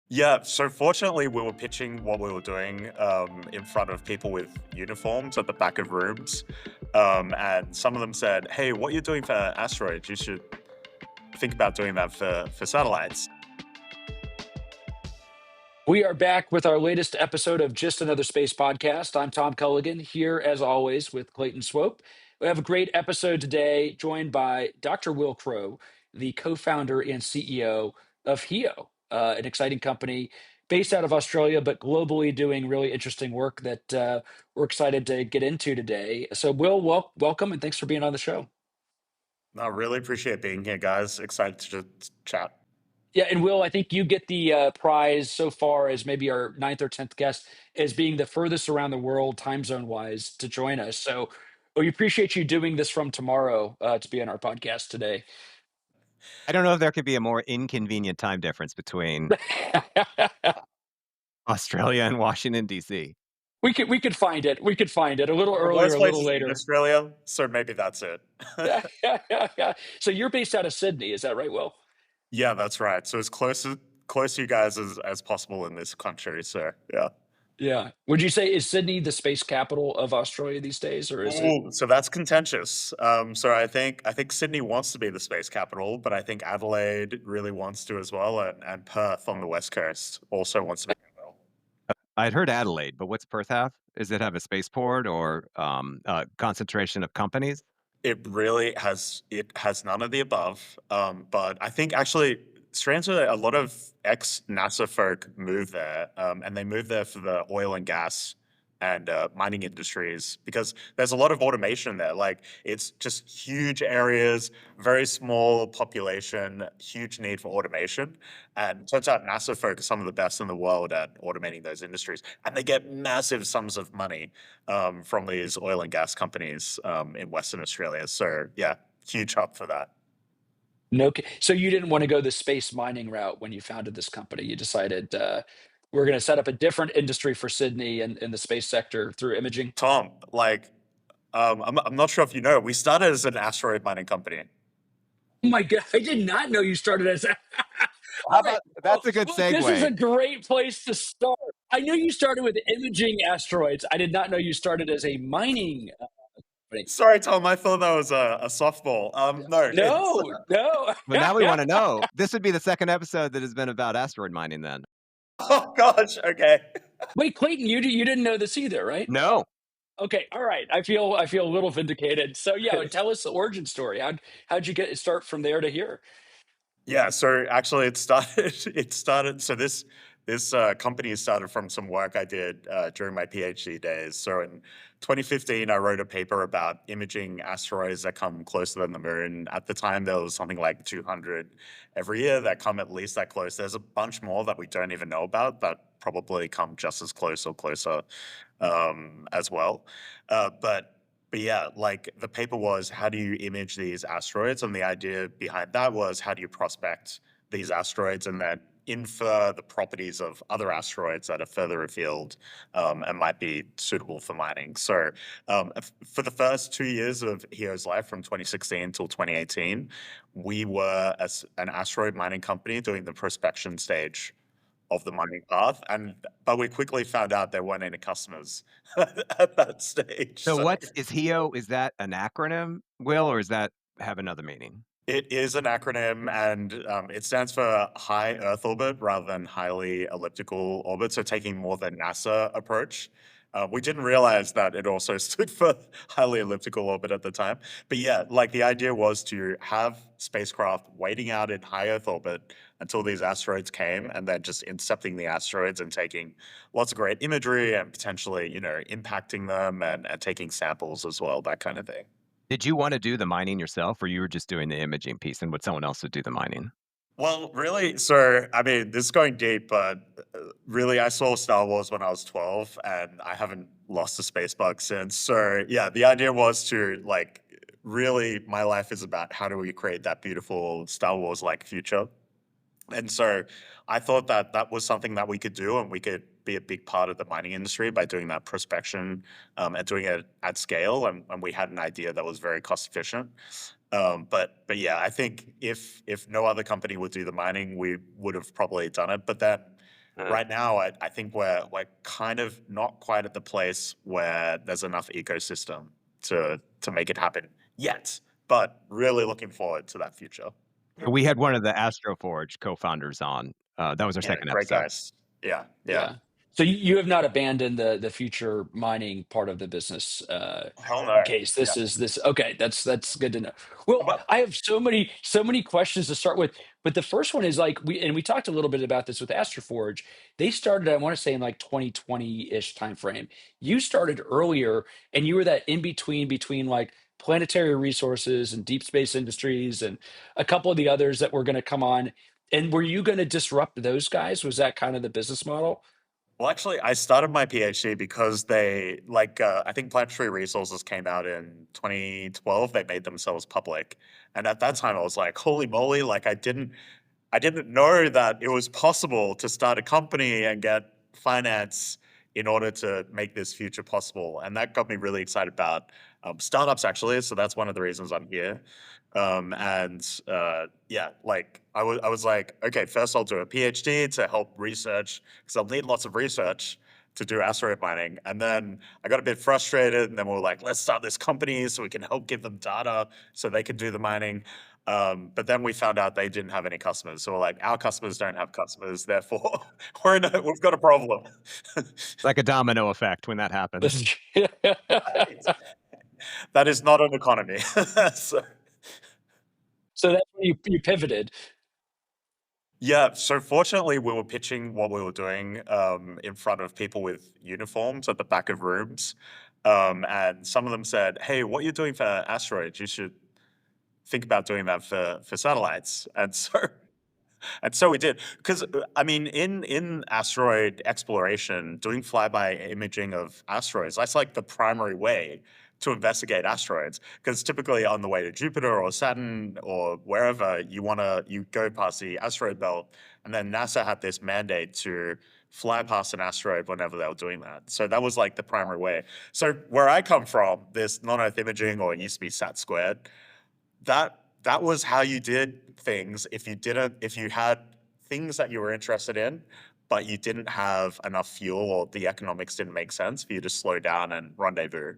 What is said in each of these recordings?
Yeah, so fortunately, we were pitching what we were doing in front of people with uniforms at the back of rooms. And some of them said, "Hey, what you're doing for asteroids, you should think about doing that for satellites." We are back with our latest episode of Just Another Space Podcast. I'm Tom Culligan, here as always with Clayton Swope. We have a great episode today, joined by Dr. Will Crowe, the co-founder and CEO of HEO, an exciting company based out of Australia, but globally doing really interesting work that we're excited to get into today. So, Will, welcome and thanks for being on the show. I really appreciate being here, guys. Excited to just chat. Yeah, and Will, I think you get the prize so far as maybe our ninth or 10th guest as being the furthest around the world, time zone wise, to join us. So we appreciate you doing this from tomorrow to be on our podcast today. I don't know if there could be a more inconvenient time difference between Australia and Washington, D.C. We could find it. We could find it a little The earlier, worst a place little is in later. Australia, so maybe that's it. So you're based out of Sydney, is that right, Will? Yeah, that's right. So as close to you guys as possible in this country. So yeah. Yeah. Would you say is Sydney the space capital of Australia these days, or is it? Oh, so that's contentious. So I think Sydney wants to be the space capital, but I think Adelaide really wants to as well, and Perth on the west coast also wants to be as well. I'd heard Adelaide, but what's Perth have? Does it have a spaceport or a concentration of companies? It has none of the above. But I think actually, strangely, a lot of ex NASA folk move there, and they move there for the oil and gas and mining industries because there's a lot of automation there. Like it's just huge areas, very small population, huge need for automation. And turns out NASA folk are some of the best in the world at automating those industries, and they get massive sums of money from these oil and gas companies in Western Australia. So yeah, huge hub for that. No. So you didn't want to go the space mining route when you founded this company. You decided we're going to set up a different industry for Sydney and in the space sector through imaging. Tom, like, I'm not sure if you know, we started as an asteroid mining company. Oh my God. I did not know you started as How All right. about Well, that's a good well, this is segue. a great place to start. I knew you started with imaging asteroids. I did not know you started as a mining company. Sorry, Tom, I thought that was a softball. No, it's No, no. Well, now we want to know. This would be the second episode that has been about asteroid mining then. oh gosh, okay. Wait, Clayton, you didn't know this either, right? No. Okay, all right. I feel a little vindicated. So yeah, tell us the origin story. How'd you get start from there to here? Yeah, so actually it started it started so this company started from some work I did during my PhD days. So in 2015, I wrote a paper about imaging asteroids that come closer than the moon. At the time, there was something like 200 every year that come at least that close. There's a bunch more that we don't even know about that probably come just as close or closer as well. But yeah, like the paper was how do you image these asteroids? And the idea behind that was how do you prospect these asteroids and then infer the properties of other asteroids that are further afield and might be suitable for mining. So for the first 2 years of HEO's life, from 2016 till 2018, we were as an asteroid mining company doing the prospection stage of the mining path, but we quickly found out there weren't any customers at that stage. So So what is HEO? Is that an acronym, Will, or does that have another meaning? it is an acronym, and it stands for High Earth Orbit rather than Highly Elliptical Orbit, so taking more the NASA approach. We didn't realize that it also stood for Highly Elliptical Orbit at the time. But yeah, like the idea was to have spacecraft waiting out in high Earth orbit until these asteroids came, and then just intercepting the asteroids and taking lots of great imagery and potentially, impacting them and taking samples as well, that kind of thing. Did you want to do the mining yourself, or you were just doing the imaging piece and would someone else would do the mining? Well, really, so I mean, this is going deep, but really, I saw Star Wars when I was 12, and I haven't lost a space bug since. So, yeah, the idea was to like really, my life is about how do we create that beautiful Star Wars like future. And so I thought that that was something that we could do, and we could be a big part of the mining industry by doing that prospection and doing it at scale. And we had an idea that was very cost efficient. But yeah, I think if no other company would do the mining, we would have probably done it. But then Uh, right now, I think we're kind of not quite at the place where there's enough ecosystem to make it happen yet. But really looking forward to that future. we had one of the Astroforge co-founders on. That was our Yeah, second great episode. guys. Yeah, yeah. Yeah. So you have not abandoned the future mining part of the business Hell in no. case Yeah. this okay, that's good to know. Well, But I have so many questions to start with, but the first one is like we talked a little bit about this with Astroforge. They started, I want to say, in like 2020-ish timeframe. You started earlier and you were that in between like planetary resources and deep space industries and a couple of the others that were going to come on. And were you going to disrupt those guys? Was that kind of the business model? Well, actually, I started my PhD because they like I think Planetary Resources came out in 2012. They made themselves public, and at that time, I was like, "Holy moly!" Like I didn't know that it was possible to start a company and get finance in order to make this future possible, and that got me really excited about startups. Actually, so that's one of the reasons I'm here. Yeah, like I was like, okay, first I'll do a PhD to help research because I'll need lots of research to do asteroid mining. And then I got a bit frustrated, and then we were like, let's start this company so we can help give them data so they can do the mining. But then we found out they didn't have any customers. So we're like, our customers don't have customers, therefore we've got a problem. Like a domino effect when that happens. Right. That is not an economy. So, So that's when you pivoted. yeah, so fortunately, we were pitching what we were doing in front of people with uniforms at the back of rooms. And some of them said, hey, what you're doing for asteroids, you should think about doing that for satellites. And so we did, because I mean, in asteroid exploration, doing flyby imaging of asteroids, that's like the primary way to investigate asteroids. Because typically on the way to Jupiter or Saturn or wherever you go past the asteroid belt, and then NASA had this mandate to fly past an asteroid whenever they were doing that. So that was like the primary way. So where I come from, this non-Earth imaging, or it used to be Sat squared, that was how you did things if you had things that you were interested in, but you didn't have enough fuel or the economics didn't make sense for you to slow down and rendezvous.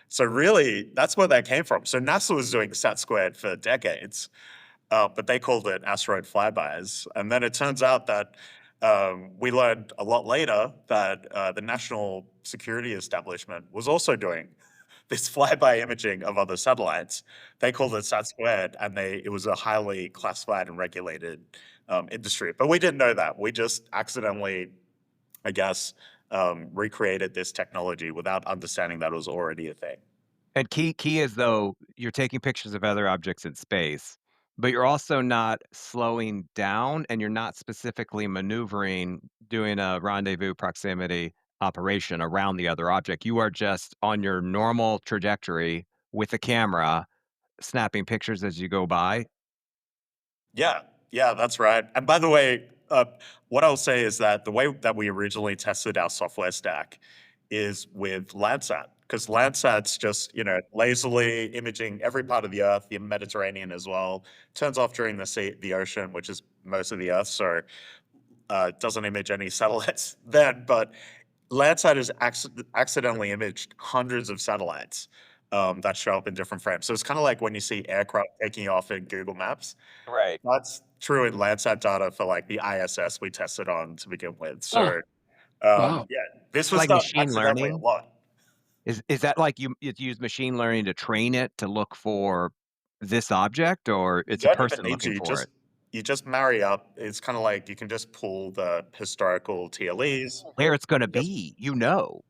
So really, that's where that came from. So NASA was doing Sat squared for decades, but they called it asteroid flybys. And then it turns out that we learned a lot later that the National Security Establishment was also doing this flyby imaging of other satellites. They called it Sat squared, and it was a highly classified and regulated industry. But we didn't know that. We just accidentally, I guess, recreated this technology without understanding that it was already a thing. And key is though you're taking pictures of other objects in space, but you're also not slowing down and you're not specifically maneuvering, doing a rendezvous proximity operation around the other object. You are just on your normal trajectory with a camera, snapping pictures as you go by. Yeah, yeah, that's right. And by the way, what I'll say is that the way that we originally tested our software stack is with Landsat, because Landsat's just, lazily imaging every part of the Earth, the Mediterranean as well. Turns off during the ocean, which is most of the Earth, so it doesn't image any satellites then. But Landsat has accidentally imaged hundreds of satellites that show up in different frames. So it's kind of like when you see aircraft taking off in Google Maps. Right. That's true in Landsat data for like the ISS we tested on to begin with. Huh. So Wow. yeah, this was Like done machine accidentally a learning. lot. Is that like you use machine learning to train it to look for this object, or You it's a don't even person need to. looking for it? You just marry up. It's kind of like you can just pull the historical TLEs. Where it's gonna Just be, you know.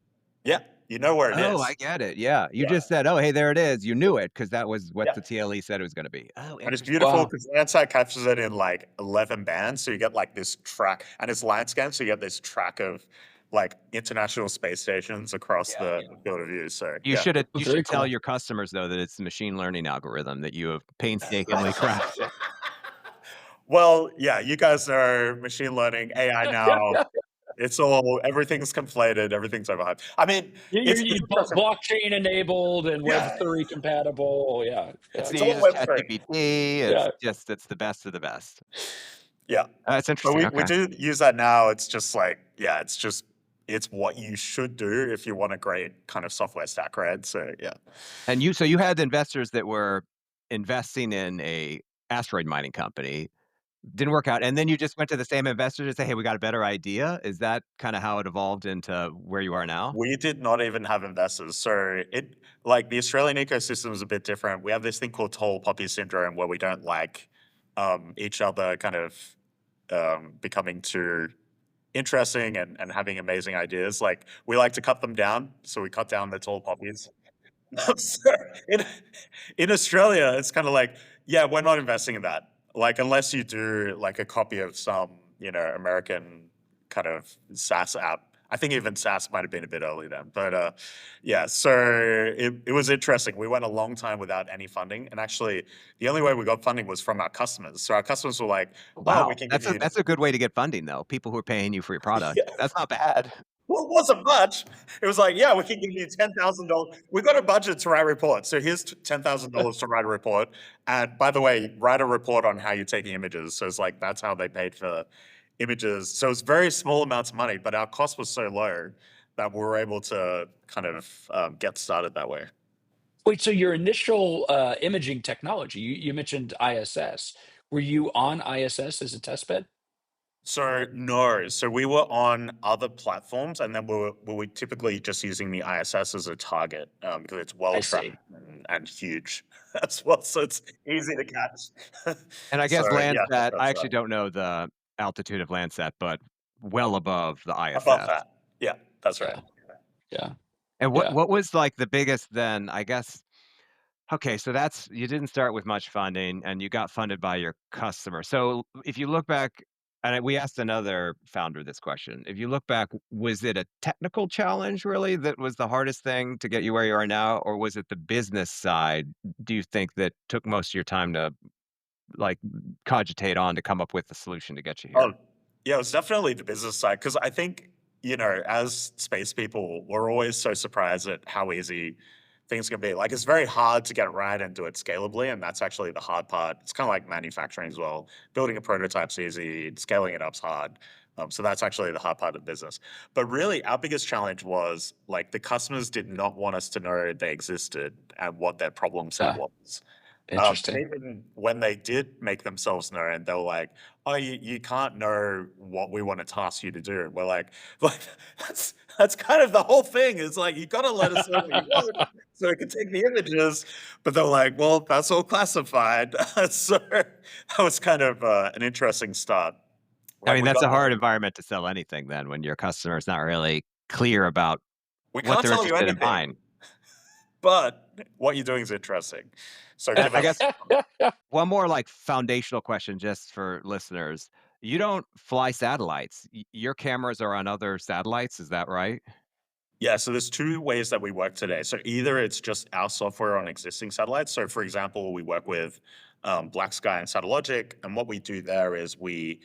yeah, you know where it Oh, I is. get it, yeah. You Yeah, just said, "Oh, hey, there it is." You knew it because that was what yeah. the TLE said it was gonna be. Oh, And it's interesting. beautiful Wow. because Landsat captures it in like 11 bands. So you get like this track, and it's line scan. So you get this track of like international space stations across Yeah. the field of view. So You yeah. should Well, you very should tell cool. your customers, though, that it's the machine learning algorithm that you have painstakingly crafted. Well, yeah, you guys know machine learning, AI now. it's all everything's conflated, everything's overhyped. I mean, it's interesting. Blockchain enabled and Yeah, Web3 compatible. Yeah, It's yeah, it's you all use Web3. ChatGPT, yeah. it's the best of the best. Yeah. That's But interesting, we okay. do use that now. It's just like, yeah, it's what you should do if you want a great kind of software stack, right? So yeah. And you had investors that were investing in a asteroid mining company, didn't work out, and then you just went to the same investors and say, "Hey, we got a better idea." Is that kinda how it evolved into where you are now? We did not even have investors. So it like the Australian ecosystem is a bit different. We have this thing called tall poppy syndrome where we don't like each other kind of becoming too interesting and having amazing ideas. Like we like to cut them down. So we cut down the tall poppies. So in in Australia, it's kind of like, yeah, we're not investing in that. Like, unless you do like a copy of some, American kind of SaaS app. I think even SaaS might have been a bit early then, but yeah. So it was interesting. We went a long time without any funding, and actually, the only way we got funding was from our customers. So our customers were like, "Oh, we Wow, can give you." that's a good way to get funding, though, people who are paying you for your product. That's not bad. Well, it wasn't much. It was like, yeah, we can give you $10,000. We've got a budget to write reports. So here's $10,000 to write a report. And by the way, write a report on how you're taking images. So it's like, that's how they paid for images. So it's very small amounts of money, but our cost was so low that we were able to kind of get started that way. Wait, so your initial imaging technology, you mentioned ISS. Were you on ISS as a test bed? So no, so we were on other platforms, and then we were typically just using the ISS as a target because it's well I tracked see. and huge as well, so it's easy to catch. And I So guess yeah, Landsat I that's actually don't know the altitude of Landsat, but well above the above ISS. that. Yeah, that's right. Yeah, yeah, And yeah. what was, like, the biggest then, I guess okay, so that's you didn't start with much funding, and you got funded by your customer. So, if you look back and we asked another founder this question. If you look back, was it a technical challenge really that was the hardest thing to get you where you are now, or was it the business side, do you think, that took most of your time to, like, cogitate on to come up with the solution to get you Oh, here? yeah, it was definitely the business side because I think, as space people, we're always so surprised at how easy things can be. Like, it's very hard to get it right and do it scalably, and that's actually the hard part. It's kind of like manufacturing as well. Building a prototype's easy, scaling it up's hard. So that's actually the hard part of business. But really, our biggest challenge was like the customers did not want us to know they existed and what their problem set Ah, was. And interesting. even when they did make themselves known, they were like, "Oh, you can't know what we want to task you to do." We're like, like that's kind of the whole thing. It's like you got to let us know what you want so we can take the images. But they're like, "Well, that's all classified." So that was kind of an interesting start. I Like mean, that's a hard environment to sell anything then when your customer's not really clear about we what can't they're tell you interested in anything, buying. but what you're doing is interesting. So give I guess us. one more, like, foundational question just for listeners. You don't fly satellites. Your cameras are on other satellites, is that right? Yeah, so there's two ways that we work today. So either it's just our software on existing satellites. So for example, we work with Black Sky and Satellogic, and what we do there is we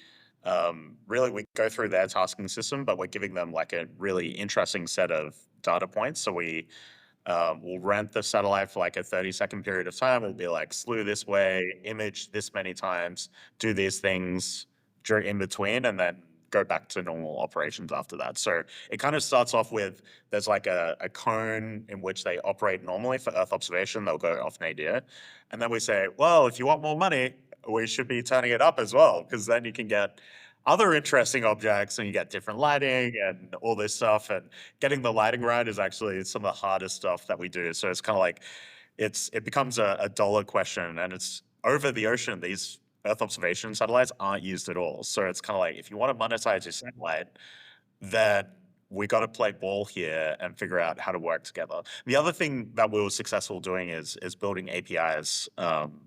really we go through their tasking system, but we're giving them like a really interesting set of data points. So we'll rent the satellite for like a 30-second period of time. It'll be like slew this way, image this many times, do these things during in between, and then go back to normal operations after that. So it kind of starts off with there's like a cone in which they operate normally for Earth observation. They'll go off nadir. And then we say, well, if you want more money, we should be turning it up as well, because then you can get other interesting objects and you get different lighting and all this stuff. And getting the lighting right is actually some of the hardest stuff that we do. So it's kind of like it becomes a dollar question, and it's over the ocean. These Earth observation satellites aren't used at all. So it's kind of like if you want to monetize your satellite, then we got to play ball here and figure out how to work together. The other thing that we were successful doing is building APIs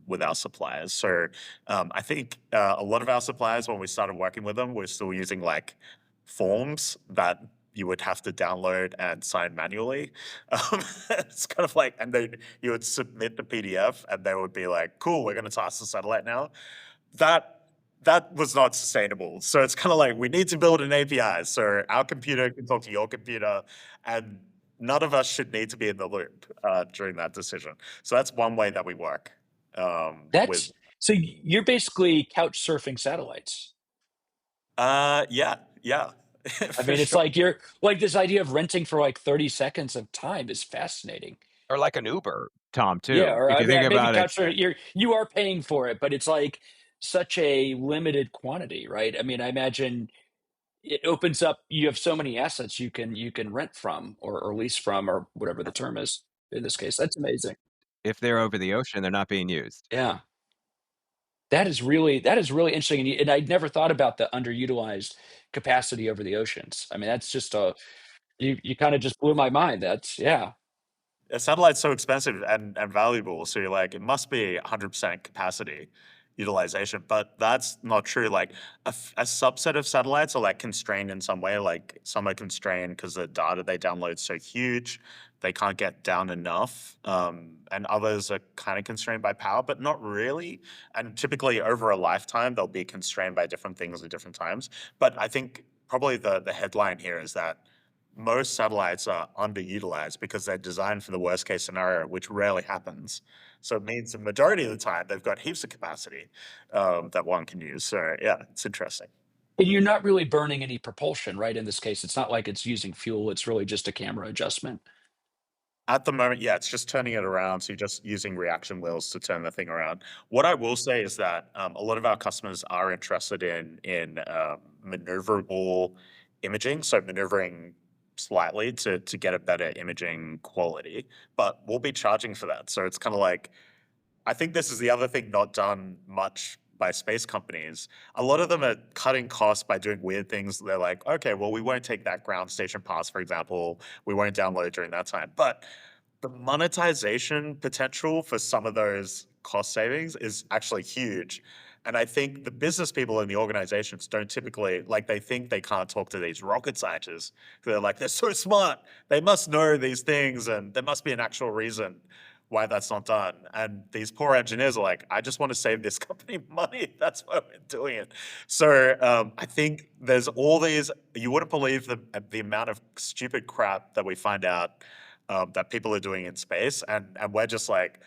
with our suppliers. So I think a lot of our suppliers, when we started working with them, we're still using like forms that you would have to download and sign manually. It's kind of like, and then you would submit the PDF, and they would be like, "Cool, we're going to task the satellite now." That that was not sustainable. So it's kind of like we need to build an API so our computer can talk to your computer, and none of us should need to be in the loop during that decision. So that's one way that we work with. That's so you're basically couch surfing satellites. Yeah, yeah, I for mean, it's sure. like you're like this idea of renting for like 30 seconds of time is fascinating. Or like an Uber, Tom, Yeah, too. or If I you mean, think maybe about it, couch surfing, you are paying for it, but it's like such a limited quantity, right? I mean, I imagine it opens up. You have so many assets you can rent from or lease from or whatever the term is in this case. That's amazing. if they're over the ocean, they're not being used. Yeah. That is really interesting, and I'd never thought about the underutilized capacity over the oceans. I mean, that's just a you kinda just blew my mind. That's yeah. A satellite's so expensive and valuable, so you're like, it must be 100% capacity utilization, but that's not true. Like a subset of satellites are like constrained in some way. Like some are constrained because the data they download is so huge, they can't get down enough. And others are kind of constrained by power, but not really. And typically over a lifetime, they'll be constrained by different things at different times. But I think probably the headline here is that most satellites are underutilized because they're designed for the worst case scenario, which rarely happens. So it means the majority of the time they've got heaps of capacity that one can use. So yeah, it's interesting. And you're not really burning any propulsion, right, in this case? It's not like it's using fuel, it's really just a camera adjustment. At the moment, yeah, it's just turning it around. So you're just using reaction wheels to turn the thing around. What I will say is that a lot of our customers are interested in maneuverable imaging, so maneuvering slightly to get a better imaging quality. But we'll be charging for that. So it's kind of like I think this is the other thing not done much by space companies. A lot of them are cutting costs by doing weird things. They're like, okay, well, we won't take that ground station pass, for example. We won't download during that time. But the monetization potential for some of those cost savings is actually huge. And I think the business people in the organizations don't typically like they think they can't talk to these rocket scientists. They're like, they're so smart. They must know these things, and there must be an actual reason why that's not done. And these poor engineers are like, I just want to save this company money. That's why we're doing it. So I think there's all these, you wouldn't believe the amount of stupid crap that we find out that people are doing in space. And we're just like,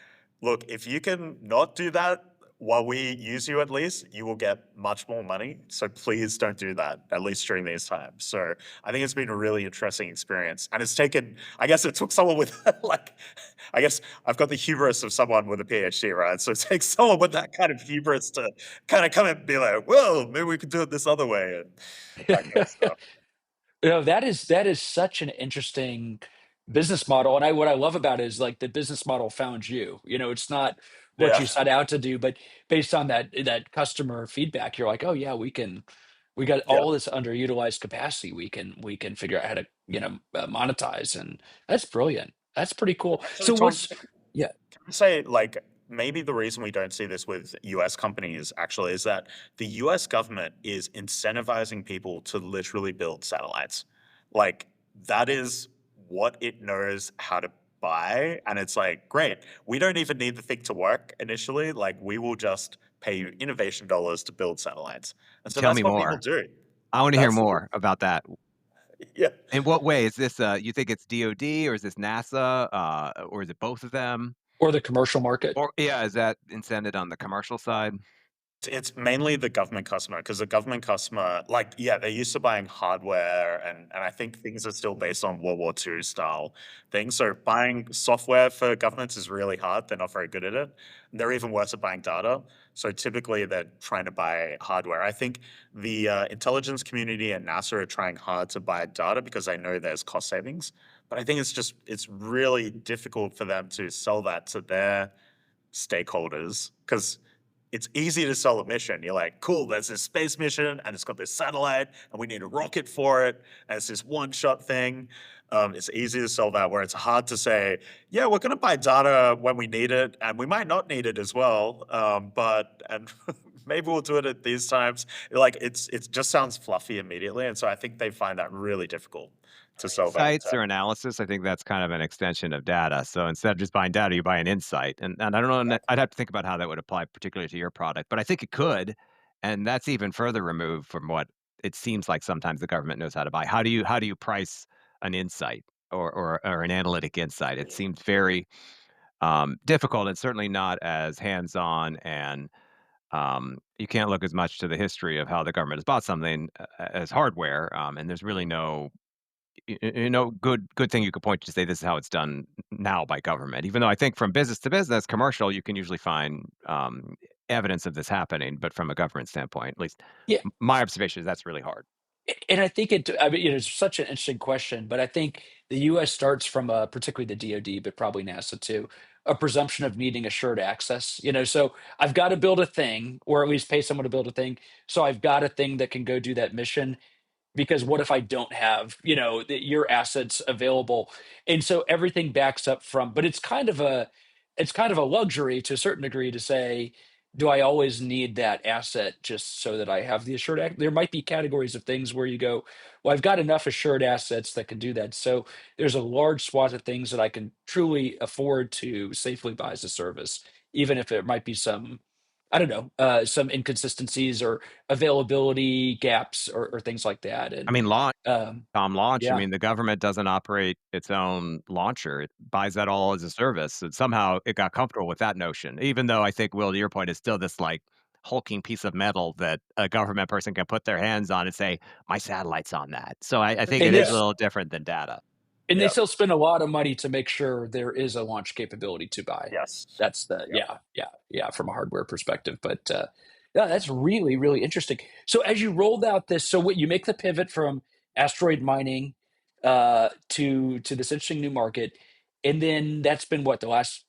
look, if you can not do that while we use you at least, you will get much more money. So please don't do that, at least during these times. So I think it's been a really interesting experience. And it's taken, I guess it took someone with like, I guess I've got the hubris of someone with a PhD, right? So it takes someone with that kind of hubris to kind of come and be like, well, maybe we could do it this other way and that kind of stuff. You know, that is such an interesting business model, and what I love about it is, like, the business model found you. You know, it's not what Yeah. you set out to do, but based on that customer feedback, you're like, "Oh, yeah, we got Yeah. all this underutilized capacity we can figure out how to, monetize," and that's brilliant. That's pretty cool. Actually, So Tom, what's Yeah. say like maybe the reason we don't see this with US companies actually is that the US government is incentivizing people to literally build satellites. Like that is what it knows how to buy. And it's like, great, we don't even need the thing to work initially. Like we will just pay you innovation dollars to build satellites. And so Tell that's me what people more. do. I wanna hear That's more about that. yeah. In what way? Is this, you think it's DoD or is this NASA, or is it both of them? Or the commercial market? Or yeah, is that incented on the commercial side? It's mainly the government customer because the government customer, like, yeah, they're used to buying hardware, and I think things are still based on World War II style things. So buying software for governments is really hard. They're not very good at it. They're even worse at buying data. So typically they're trying to buy hardware. I think the intelligence community and NASA are trying hard to buy data because they know there's cost savings. But I think it's really difficult for them to sell that to their stakeholders because it's easy to sell a mission. You're like, cool, there's this space mission and it's got this satellite and we need a rocket for it. And it's this one shot thing. It's easy to sell that where it's hard to say, yeah, we're going to buy data when we need it and we might not need it as well. And maybe we'll do it at these times. Like it just sounds fluffy immediately. And so I think they find that really difficult to sell that Insights into. or analysis, I think that's kind of an extension of data. So instead of just buying data, you buy an insight. And I don't know, I'd have to think about how that would apply particularly to your product, but I think it could. and that's even further removed from what it seems like sometimes the government knows how to buy. How do you price an insight or an analytic insight? It seems very difficult and certainly not as hands-on, and you can't look as much to the history of how the government has bought something as hardware, and there's really no good thing you could point to say this is how it's done now by government. Even though I think from business to business, commercial, you can usually find evidence of this happening, but from a government standpoint, at least Yeah. my observation is that's really hard. And I think I mean, it's such an interesting question, but I think the US starts from particularly the DoD, but probably NASA too, a presumption of needing assured access. So I've got to build a thing, or at least pay someone to build a thing. So I've got a thing that can go do that mission, because what if I don't have, your assets available? And so everything backs up from, but it's kind of a luxury to a certain degree to say, do I always need that asset just so that I have the assured there might be categories of things where you go, well, I've got enough assured assets that can do that. So there's a large swath of things that I can truly afford to safely buy as a service, even if it might be some, I don't know, some inconsistencies or availability gaps, or things like that. I And mean, um, launch. I yeah, mean, the government doesn't operate its own launcher; it buys that all as a service, and somehow it got comfortable with that notion. Even though I think, Will, to your point, is still this like hulking piece of metal that a government person can put their hands on and say, "My satellite's on that." So I think it and is a Yeah. this little different than data. and they Yeah. still spend a lot of money to make sure there is a launch capability to buy. Yes. That's the Yeah. yeah, from a hardware perspective. But yeah, that's really, really interesting. So as you rolled out this, so what you make the pivot from asteroid mining to this interesting new market, and then that's been what, the last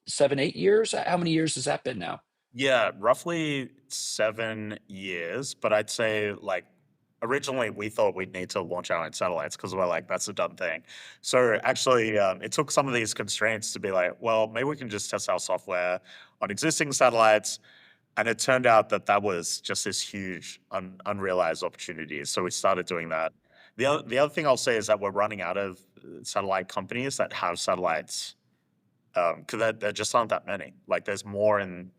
7, 8 years? How many years has that been now? Yeah, roughly 7 years, but I'd say like originally we thought we'd need to launch our own satellites because we're like, that's a dumb thing. So actually, it took some of these constraints to be like, well, maybe we can just test our software on existing satellites. And it turned out that that was just this huge unrealized opportunity. So we started doing that. The other thing I'll say is that we're running out of satellite companies that have satellites because there just aren't that many. Like there's more in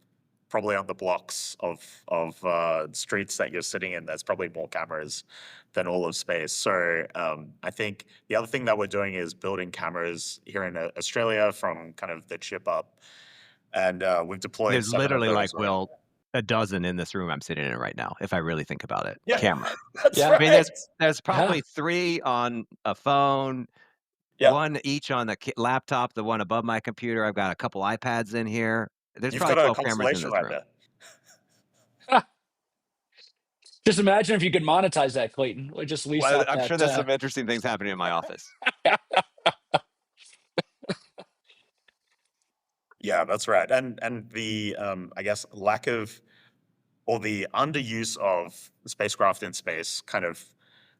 probably on the blocks of streets that you're sitting in. There's probably more cameras than all of space. So I think the other thing that we're doing is building cameras here in Australia from kind of the chip up, and we've deployed There's 7 of literally those like, already. Will, a dozen in this room I'm sitting in right now, if I really think about it, Yeah, cameras. that's Yeah, I mean, there's right. there's yeah. probably 3 on a phone, Yeah, 1 each on the laptop, the one above my computer. I've got a couple iPads in here. There's you've probably got a 12 cameras in constellation this right room. there. Just imagine if you could monetize that, Clayton. Like, just lease Well, out I'm sure that. there's some interesting things happening in my office. Yeah, that's right. And the I guess lack of or the underuse of spacecraft in space kind of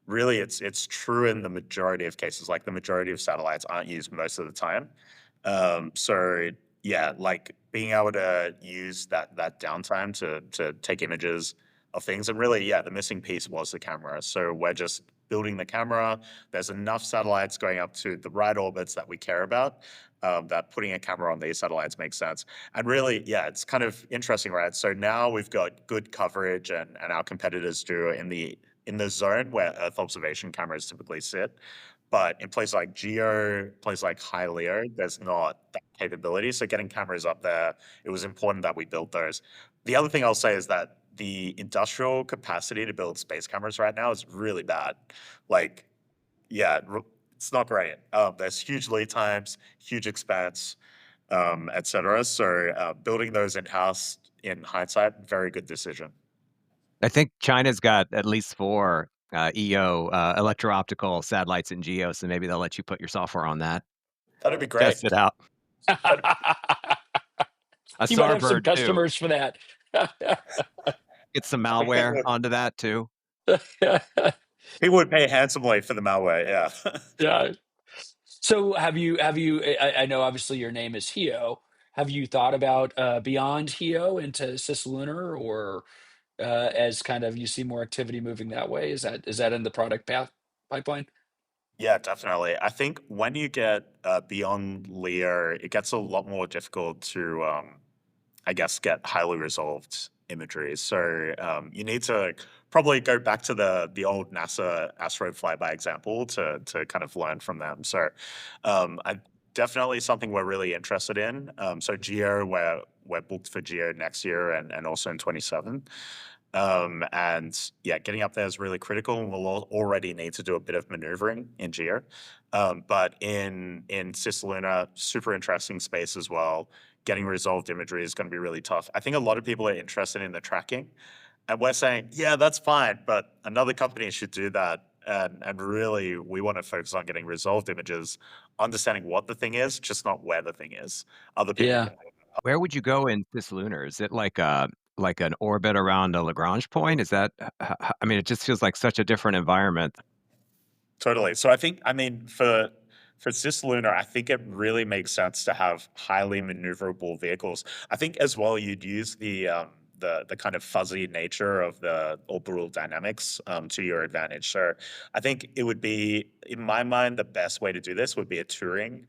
really it's true in the majority of cases. Like the majority of satellites aren't used most of the time. So yeah, like being able to use that downtime to take images of things, and really, yeah, the missing piece was the camera. So we're just building the camera. There's enough satellites going up to the right orbits that we care about. That putting a camera on these satellites makes sense. And really, yeah, it's kind of interesting, right? So now we've got good coverage, and our competitors do in the zone where Earth observation cameras typically sit. But in places like Geo, places like High Leo, there's not that capability. So getting cameras up there, it was important that we built those. The other thing I'll say is that the industrial capacity to build space cameras right now is really bad. Like, yeah, it's not great. There's huge lead times, huge expense, et cetera. So building those in-house in hindsight, very good decision. I think China's got at least 4, EO, electro-optical satellites in GEO, so maybe they'll let you put your software on that, That'd be great. test it out. That'd, A You might have some Starbird too. customers for that. Get some people malware would onto that too. people would pay handsomely for the malware. Yeah. Yeah. So have you I know obviously your name is HEO. Have you thought about beyond HEO into cislunar, or as kind of you see more activity moving that way? Is that in the product path pipeline? Yeah, definitely. I think when you get beyond Leo, it gets a lot more difficult to, I guess, get highly resolved imagery. So you need to probably go back to the old NASA asteroid flyby example to kind of learn from them. So I definitely something we're really interested in. So Geo, we're booked for Geo next year and also in 27. And yeah, getting up there is really critical. And we'll already need to do a bit of maneuvering in Geo. But in Cisluna, super interesting space as well. Getting resolved imagery is going to be really tough. I think a lot of people are interested in the tracking, and we're saying, yeah, that's fine, but another company should do that. And really, we want to focus on getting resolved images, understanding what the thing is, just not where the thing is. Other people Yeah. can. Where would you go in cislunar? Is it like an orbit around a Lagrange point? Is that I mean, it just feels like such a different environment. Totally. So I think, I mean, for cislunar, I think it really makes sense to have highly maneuverable vehicles. I think as well you'd use the kind of fuzzy nature of the orbital dynamics to your advantage. So I think it would be, in my mind, the best way to do this would be a touring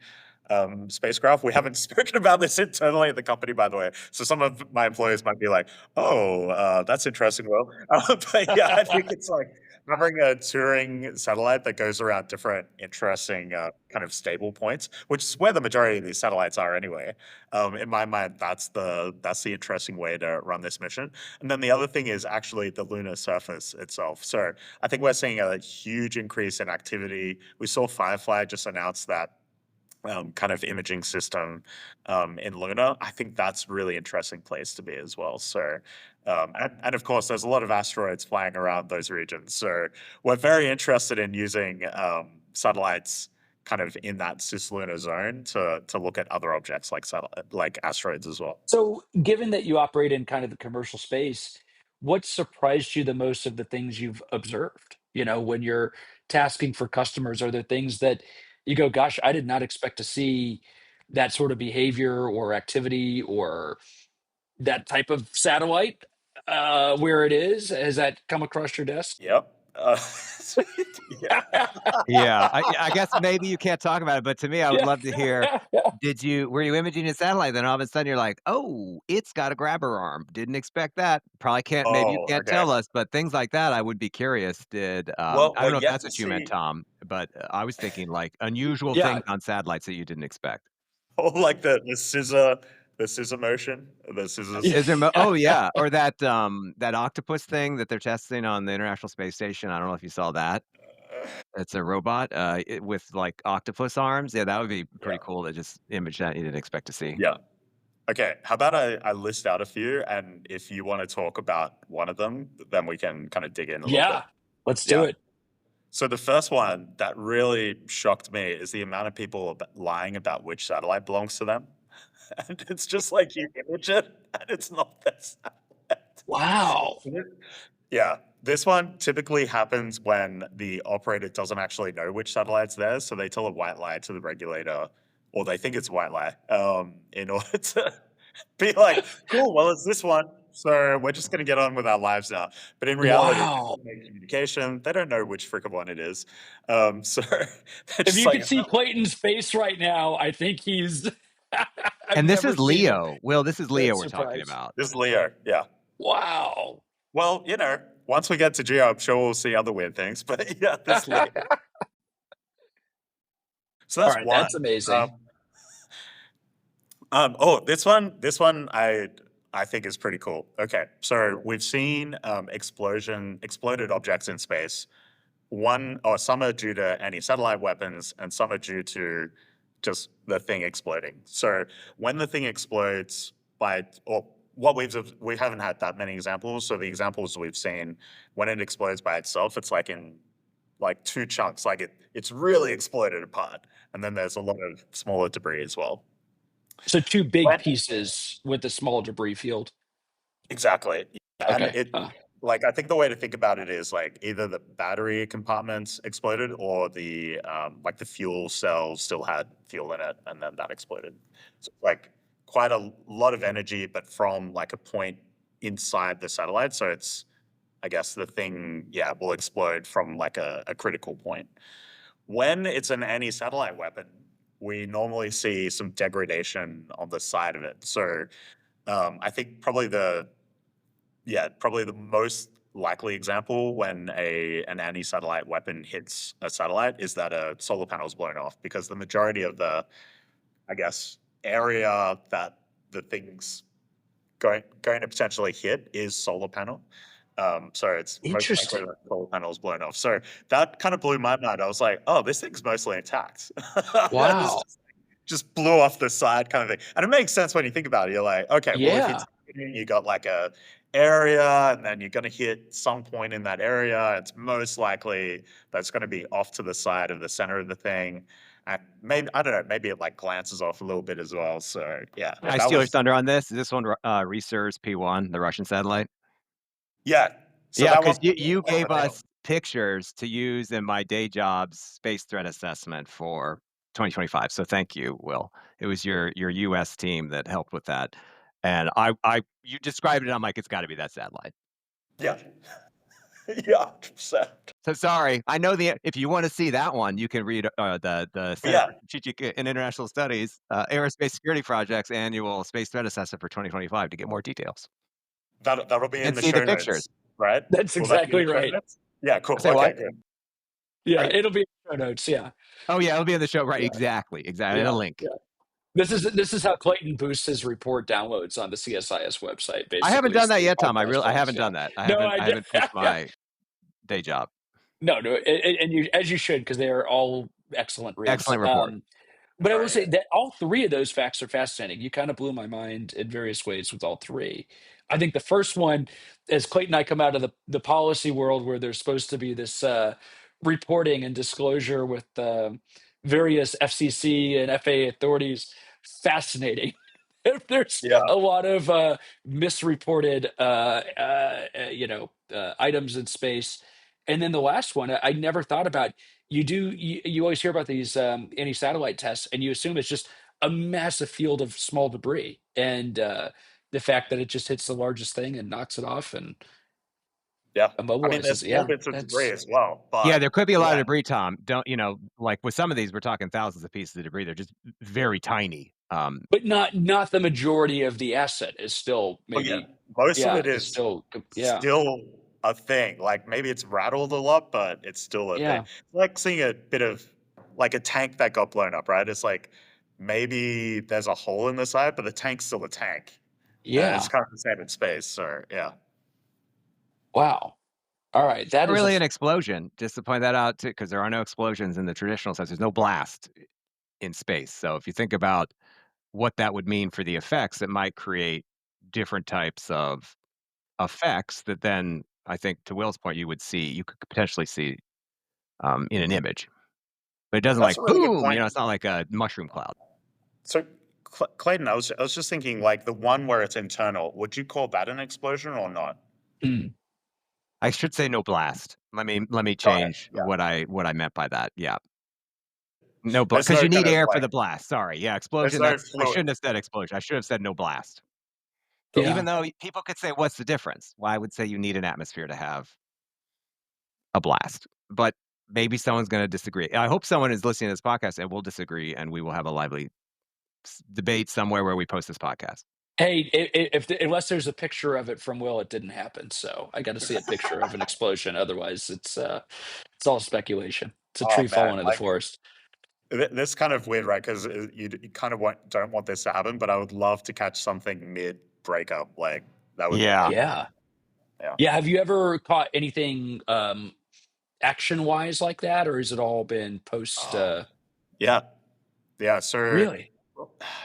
spacecraft. We haven't spoken about this internally at the company, by the way. So some of my employees might be like, "Oh, that's interesting." Well, but yeah, I think it's like having a touring satellite that goes around different interesting kind of stable points, which is where the majority of these satellites are anyway. In my mind, that's the interesting way to run this mission. And then the other thing is actually the lunar surface itself. So I think we're seeing a huge increase in activity. We saw Firefly just announce that kind of imaging system in Luna. I think that's really interesting place to be as well. So, and of course, there's a lot of asteroids flying around those regions. So we're very interested in using satellites kind of in that cislunar zone to look at other objects like like asteroids as well. So, given that you operate in kind of the commercial space, what surprised you the most of the things you've observed? When you're tasking for customers, are there things that you go, gosh, I did not expect to see that sort of behavior or activity or that type of satellite where it is? Has that come across your desk? Yep. Yeah. Yeah, I guess maybe you can't talk about it, but to me, I would Yeah. love to hear, were you imaging a satellite, then all of a sudden you're like, "Oh, it's got a grabber arm. Didn't expect that." Probably can't maybe you Oh, can't okay. tell us, but things like that, I would be curious. I We're don't know if yet that's to what you meant, see. Tom, but I was thinking like unusual Yeah. things on satellites that you didn't expect. Oh, like the scissor motion, the scissors. Is there oh, yeah, or that octopus thing that they're testing on the International Space Station. I don't know if you saw that. It's a robot, with, like, octopus arms. Yeah, that would be Yeah. pretty cool to just image that you didn't expect to see. Yeah. Okay, how about I list out a few, and if you wanna talk about one of them, then we can kinda dig in a little bit. Yeah. Let's do Yeah. it. So the first one that really shocked me is the amount of people lying about which satellite belongs to them. And it's just like you image it, and it's not their satellite. Wow. Yeah, this one typically happens when the operator doesn't actually know which satellite's theirs, so they tell a white lie to the regulator, or they think it's a white lie, in order to be like, "Cool, well, it's this one, so we're just gonna get on with our lives now." But in reality, it's Wow. one-way communication. They don't know which frickin' one it is. So they're If just you like, could see Clayton's face right now, I think he's I've And this never is seen Leo. Will, this is that Leo we're talking surprise. about. "This is Leo." Yeah. Wow. Well, once we get to Geo, I'm sure we'll see other weird things, but yeah, this Leo. So All that's right, that's one. amazing. Oh, this one I think is pretty cool. Okay, so we've seen exploded objects in space. One or some are due to anti-satellite weapons, and some are due to just the thing exploding. So when the thing explodes or what we haven't had that many examples. So the examples we've seen, when it explodes by itself, it's like in like two chunks, like it's really exploded apart, and then there's a lot of smaller debris as well. So two big When pieces with a small debris field. Exactly. And Okay. it like, I think the way to think about it is, like, either the battery compartments exploded or the fuel cells still had fuel in it, and then that exploded. So, like, quite a lot of energy, but from, like, a point inside the satellite, so it's I guess the thing, yeah, will explode from, like, a critical point. When it's an anti-satellite weapon, we normally see some degradation on the side of it. So, I think probably yeah, probably the most likely example when an anti-satellite weapon hits a satellite is that a solar panel is blown off, because the majority of the, I guess, area that the thing's going to potentially hit is solar panel. So it's most likely Interesting. that the solar panel is blown off. So that kind of blew my mind. I was like, oh, this thing's mostly intact. Wow. It's just blew off the side kind of thing. And it makes sense when you think about it. You're like, okay, well, if Yeah. it's you got like a area and then you're going to hit some point in that area, it's most likely that's going to be off to the side of the center of the thing. And maybe, I don't know, maybe it like glances off a little bit as well. So yeah, Can I that steal your was, thunder on this? Is this one Research P1, the Russian satellite? yeah. So Yeah, that because one, you gave us pictures to use in my day job's space threat assessment for 2025. So thank you, Will. It was your US team that helped with that. And I you described it, I'm like, it's gotta be that satellite. yeah, yeah, 100%. So sorry. I know if you want to see that one, you can read the Center Yeah, for Strategic and International Studies Aerospace Security Project's annual space threat assessment for 2025 to get more details that'll be in and the see the show pictures. notes, right? That's Will that be in exactly the show right. notes? Yeah, cool. Say Okay, what? good. Yeah, I, it'll be in the show notes. Yeah. Oh yeah, it'll be in the show. Right, Yeah. exactly, exactly. And a Yeah. link. Yeah. This is how Clayton boosts his report downloads on the CSIS website, I haven't basically, done is that through yet, Tom. podcast I links. haven't Yeah. done that. No, I I did. haven't pushed Yeah. my day job. No, no, and you, as you should, because they are all excellent reads. Excellent report. But I will very say good. that all three of those facts are fascinating. You kind of blew my mind in various ways with all three. I think the first one, as Clayton and I come out of the policy world where there's supposed to be this reporting and disclosure with various FCC and FAA authorities, fascinating. There's Yeah, a lot of misreported, items in space. And then the last one, I never thought about. You always hear about these anti-satellite tests, and you assume it's just a massive field of small debris, and the fact that it just hits the largest thing and knocks it off and yeah. I mean, immobilizes there's it. small Yeah, bits of debris that's as well, Yeah, but there could be a lot of yeah, debris, Tom. Don't like with some of these, we're talking thousands of pieces of debris. They're just very tiny. but not the majority of the asset is still oh yeah, maybe. most of Yeah, it is is still. Yeah, still a thing. Like maybe it's rattled a lot, but it's still a thing. yeah, Like seeing a bit of like a tank that got blown up, right? It's like maybe there's a hole in the side, but the tank's still a tank. And it's yeah. kind of the same in space. So yeah. Wow. All right, that Not is a really an explosion. Just to point that out, too, because there are no explosions in the traditional sense. There's no blast in space. So if you think about what that would mean for the effects, it might create different types of effects that then I think to Will's point, you could potentially see in an image. But it doesn't That's like a really good boom, point. it's not like a mushroom cloud. So Clayton, I was just thinking like the one where it's internal, would you call that an explosion or not? Mm, I should say no blast. Let me Got it. change Yeah. what I meant by that. Yeah. No blast There's because no you need kind of air for like the blast. Sorry. Yeah, there's explosion, no that's I fluid. shouldn't have said explosion. I should have said no blast. Cool. yeah. Even though people could say, "What's the difference?" Well, I would say you need an atmosphere to have a blast, but maybe someone's gonna disagree. I hope someone is listening to this podcast and will disagree, and we will have a lively debate somewhere where we post this podcast. Hey, unless there's a picture of it from Will, it didn't happen. So I got to see a picture of an explosion. Otherwise, it's all speculation. It's a Oh tree man, falling in the like forest. this kind of weird, right? Because you kind of don't want this to happen, but I would love to catch something mid breakup. Like that would be Yeah. amazing. Yeah, Yeah. yeah. Have you ever caught anything action wise like that, or has it all been post? Oh, yeah. Yeah. So Really?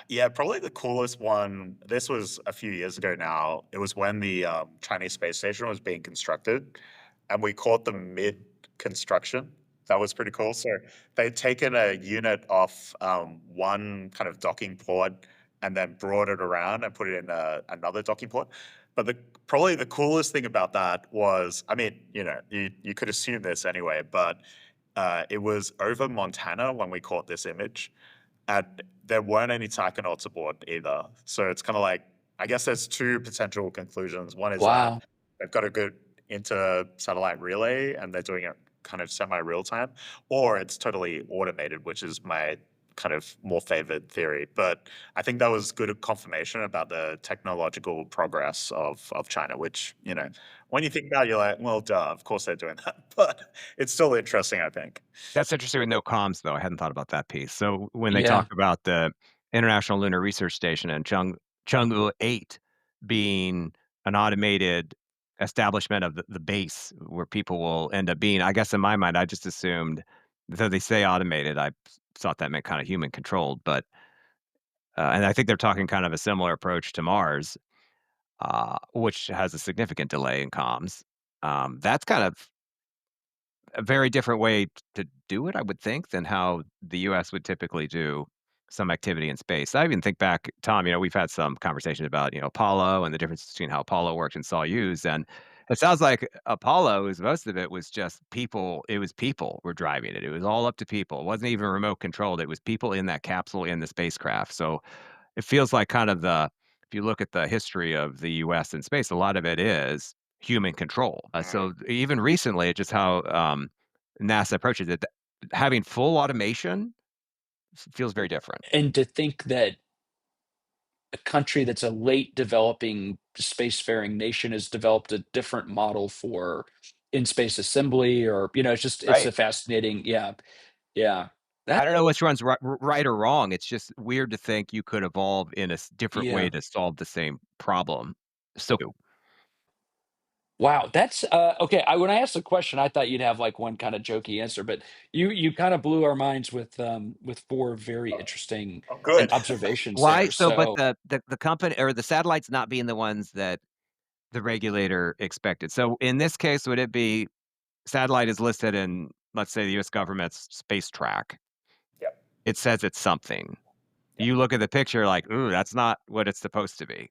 yeah, probably the coolest one. This was a few years ago now. It was when the Chinese space station was being constructed, and we caught them mid construction. That was pretty cool. So they'd taken a unit off one kind of docking port and then brought it around and put it in another docking port. But probably the coolest thing about that was, I mean, you could assume this anyway, but it was over Montana when we caught this image, and there weren't any Taikonauts aboard either. So it's kind of like, I guess there's two potential conclusions. One is that Wow. they've got a good inter-satellite relay and they're doing it kind of semi-real time, or it's totally automated, which is my kind of more favored theory. But I think that was good confirmation about the technological progress of China, which, when you think about it, you're like, well, duh, of course they're doing that. But it's still interesting, I think. That's interesting with no comms, though. I hadn't thought about that piece. So when they Yeah. talk about the International Lunar Research Station and Chang'e 8 being an automated establishment of the base where people will end up being, I guess in my mind, I just assumed, though they say automated, I thought that meant kind of human controlled. But and I think they're talking kind of a similar approach to Mars, which has a significant delay in comms. That's kind of a very different way to do it, I would think, than how the US would typically do some activity in space. I even think back, Tom, we've had some conversations about, Apollo and the difference between how Apollo worked and Soyuz. And it sounds like Apollo is most of it was just people. It was people were driving it. It was all up to people. It wasn't even remote controlled. It was people in that capsule in the spacecraft. So it feels like kind of if you look at the history of the US in space, a lot of it is human control. Mm. So even recently, just how NASA approaches it, having full automation feels very different. And to think that a country that's a late developing spacefaring nation has developed a different model for in-space assembly, or it's a Right. fascinating. Yeah. Yeah. I That don't know which one's right or wrong. It's just weird to think you could evolve in a different way Yeah. to solve the same problem. So Wow, that's okay. When I asked the question, I thought you'd have like one kind of jokey answer, but you kind of blew our minds with four very interesting Oh, and good. observations why? there. So, but So the company or the satellites not being the ones that the regulator expected. So in this case, would it be satellite is listed in, let's say, the US government's space track. Yep. It says it's something. Yep. You look at the picture like, "Ooh, that's not what it's supposed to be."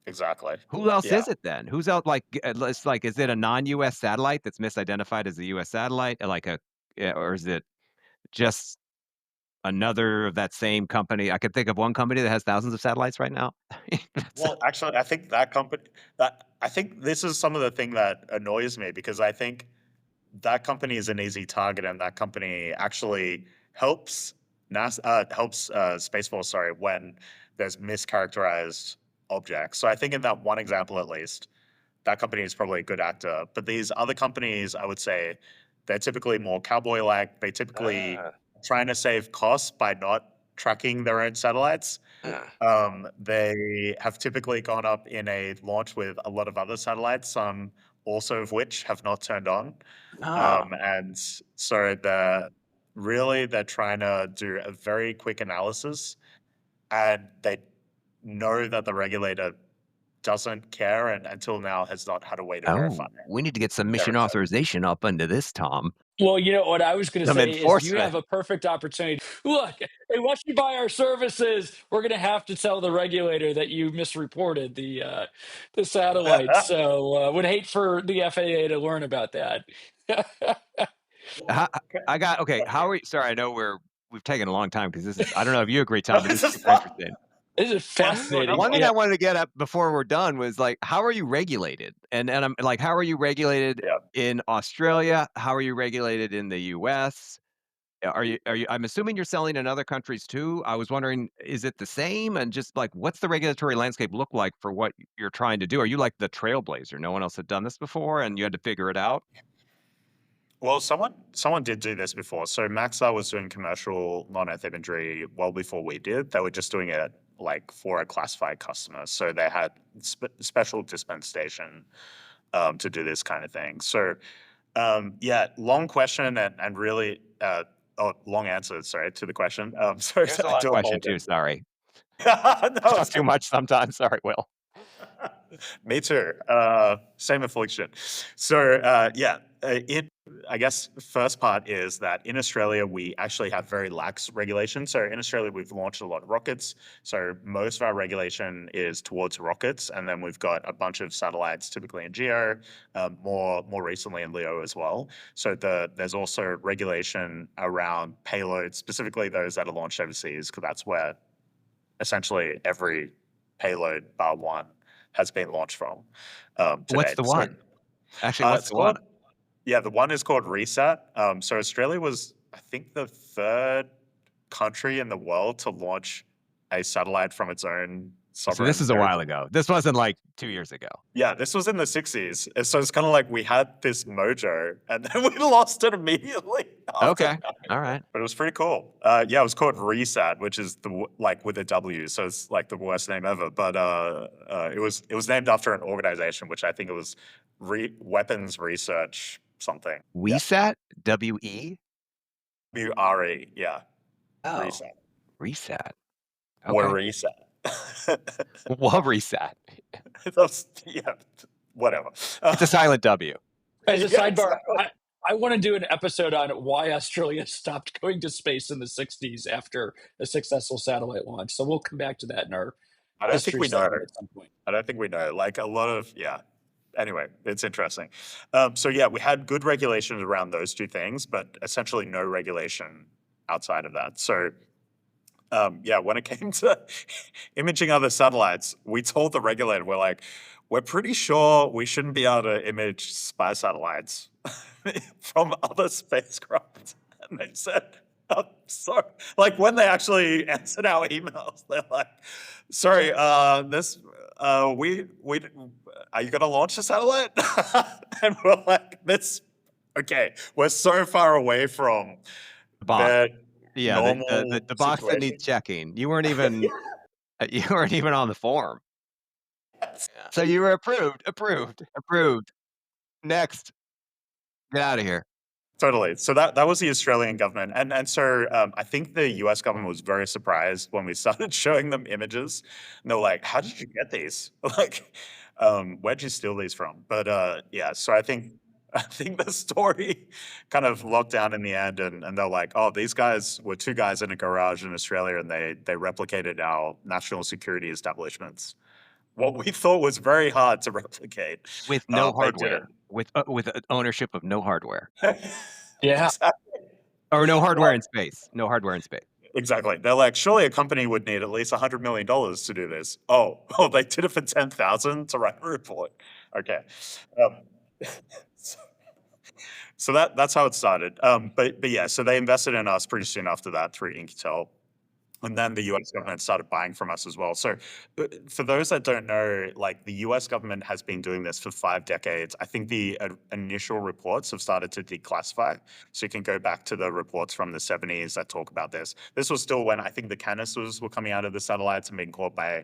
Exactly. Who else Yeah. is it then? Who's out like, it's like, is it a non-US satellite that's misidentified as a US satellite? Like or is it just another of that same company? I could think of one company that has thousands of satellites right now. That's Well, actually, I think I think this is some of the thing that annoys me because I think that company is an easy target, and that company actually helps Space Force, sorry, when there's mischaracterized objects. So I think in that one example, at least, that company is probably a good actor. But these other companies, I would say, they're typically more cowboy-like. They typically Ah, trying to save costs by not tracking their own satellites. ah. They have typically gone up in a launch with a lot of other satellites, some also of which have not turned on. Oh, And so they're trying to do a very quick analysis, and they know that the regulator doesn't care and until now has not had a way to verify oh, we need to get some their mission intent. authorization up into this, Tom. well, what I was going to Some say is you enforcement. have a perfect opportunity. Look, hey, once you buy our services, we're going to have to tell the regulator that you misreported the satellite. So would hate for the FAA to learn about that. Ho Okay. I got okay, how are you sorry, I know we've taken a long time because this is I don't know if you agree, Tom, but this This is is super fun. interesting. This is Let's do fascinating. another One one. thing Yeah. I wanted to get at before we're done was, like, how are you regulated? And I'm like, how are you regulated Yeah. in Australia? How are you regulated in the US? Are you I'm assuming you're selling in other countries too? I was wondering, is it the same? And just, like, what's the regulatory landscape look like for what you're trying to do? Are you like the trailblazer? No one else had done this before, and you had to figure it out? Well, someone did do this before. So Maxar was doing commercial non-Earth imagery well before we did. They were just doing it like for a classified customer. So they had special dispensation to do this kind of thing. So yeah, long question and really long answer. Sorry to the question. Sorry, Here's a I long do question too, apologize. sorry. I No, talk it's too much sometimes, sorry, Will. Me too. Same affliction. So yeah, I guess first part is that in Australia we actually have very lax regulation. So in Australia we've launched a lot of rockets. So most of our regulation is towards rockets, and then we've got a bunch of satellites, typically in GEO, more recently in LEO as well. So there's also regulation around payloads, specifically those that are launched overseas, because that's where essentially every payload bar one has been launched from to What's date. the So one? Actually, what's it's the one? called, yeah, the one is called Reset. So Australia was, I think, the third country in the world to launch a satellite from its own So this sovereign is a while territory. ago. This wasn't like 2 years ago. Yeah, this was in the 60s. And so it's kind of like we had this mojo and then we lost it immediately after Okay. that. All right. But it was pretty cool. Yeah, it was called Resat, which is like with a W, so it's like the worst name ever. But it was named after an organization, which I think it was Weapons Research something. Yeah, WeSat? W-E? WRE. Yeah, Oh, Resat reset. or Okay. Resat. Well, reset. Yeah, whatever. It's a silent W. As a Yeah, sidebar, exactly. I want to do an episode on why Australia stopped going to space in the 60s after a successful satellite launch. So we'll come back to that in our I don't think history we know. segment at some point. I don't think we know. Like a lot of, yeah. Anyway, it's interesting. So yeah, we had good regulations around those two things, but essentially no regulation outside of that. So yeah, when it came to imaging other satellites, we told the regulator, we're like, we're pretty sure we shouldn't be able to image spy satellites from other spacecraft. And they said, sorry. Like when they actually answered our emails, they're like, sorry, we, are you going to launch a satellite? And we're like, okay, we're so far away from The box. the Yeah, normal the box that situation. needs checking. You weren't even you weren't even on the form. Yeah. So you were approved, approved, approved. Next. Get out of here. Totally. So that was the Australian government, and so I think the U.S. government was very surprised when we started showing them images. And they're like, "How did you get these? Like, where'd you steal these from?" But yeah, so I think the story kind of locked down in the end, and they're like, "Oh, these guys were two guys in a garage in Australia, and they replicated our national security establishments. What we thought was very hard to replicate, With no they did." hardware. With ownership of no hardware. Yeah. Exactly. Or no hardware Well, in space. No hardware in space. exactly. They're like, surely a company would need at least $100 million to do this. Oh, oh, they did it for 10,000 to write a report. Okay. Um, so, so that's how it started. But yeah, so they invested in us pretty soon after that through Intel. And then the US government started buying from us as well. So, for those that don't know, like the US government has been doing this for 5 decades. I think the initial reports have started to declassify. So you can go back to the reports from the 70s that talk about this. This was still when I think the canisters were coming out of the satellites and being caught by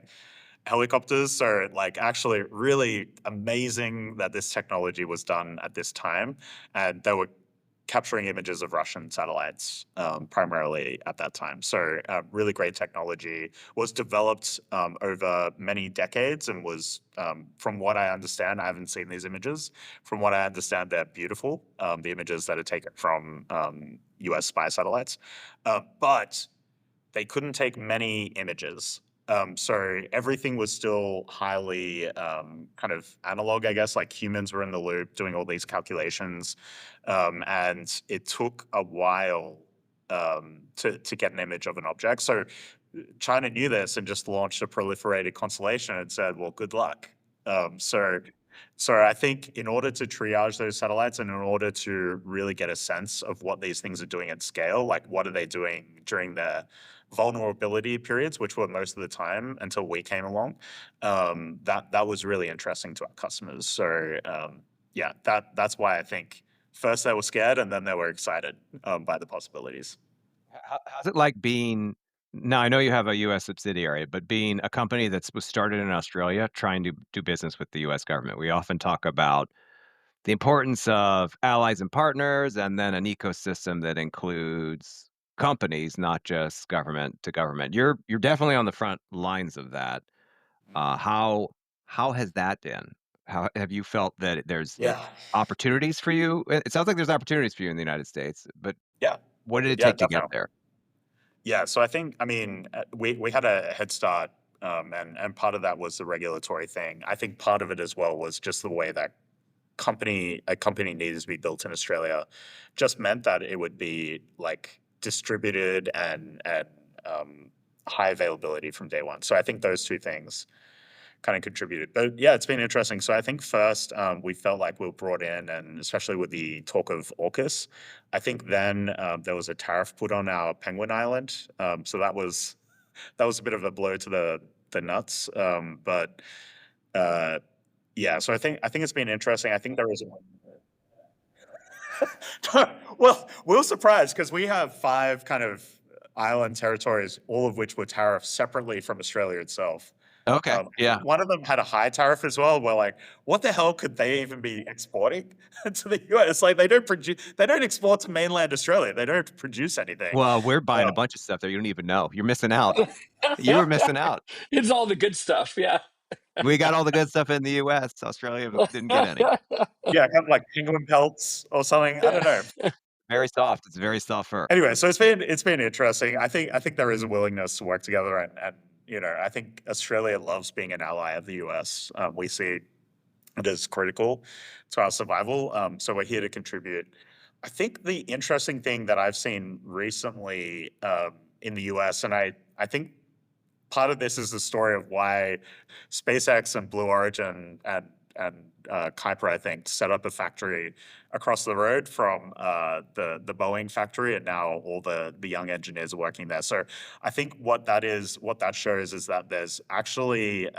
helicopters. So, like, actually, really amazing that this technology was done at this time, and they were capturing images of Russian satellites primarily at that time. So, really great technology was developed over many decades, and was, from what I understand, I haven't seen these images. From what I understand, they're beautiful. The images that are taken from U.S. spy satellites, but they couldn't take many images. So everything was still highly kind of analog, I guess. Like humans were in the loop doing all these calculations, and it took a while to get an image of an object. So China knew this and just launched a proliferated constellation and said, "Well, good luck." Um, so, so I think in order to triage those satellites and in order to really get a sense of what these things are doing at scale, like what are they doing during their vulnerability periods, which were most of the time until we came along, that was really interesting to our customers. So yeah, that's why I think first they were scared and then they were excited by the possibilities. How's it like being now I know you have a US subsidiary, but being a company was started in Australia trying to do business with the US government. We often talk about the importance of allies and partners and then an ecosystem that includes companies, not just government to government. You're definitely on the front lines of that. How has that been? How have you felt that there's Yeah, opportunities for you? It sounds like there's opportunities for you in the United States, but yeah, what did it yeah, take to get definitely. there? Yeah, so I think, I mean, we had a head start, and part of that was the regulatory thing. I think part of it as well was just the way that a company needed to be built in Australia, just meant that it would be like distributed and high availability from day one. So I think those two things kind of contributed. But yeah, it's been interesting. So I think first we felt like we were brought in, and especially with the talk of AUKUS, I think then there was a tariff put on our Penguin Island. So that was a bit of a blow to the nuts. But yeah, so I think it's been interesting. I think there is. Well, we were surprised because we have 5 kind of island territories, all of which were tariffed separately from Australia itself. Okay. Yeah. One of them had a high tariff as well. We're like, what the hell could they even be exporting to the US? It's like they don't export to mainland Australia. They don't produce anything. Well, we're buying a Um, bunch of stuff that you don't even know. You're missing out. You were missing out. It's all the good stuff. Yeah. We got all the good stuff in the US. Australia didn't get any. yeah, kind of like penguin pelts or something. I don't know. Very soft. It's very soft fur. Anyway, so it's been interesting. I think there is a willingness to work together, and I think Australia loves being an ally of the US. We see it is critical to our survival. So we're here to contribute. I think the interesting thing that I've seen recently in the US, and I think part of this is the story of why SpaceX and Blue Origin and Kuiper, I think, set up a factory across the road from the Boeing factory, and now all the young engineers are working there. So I think what that shows is that there's actually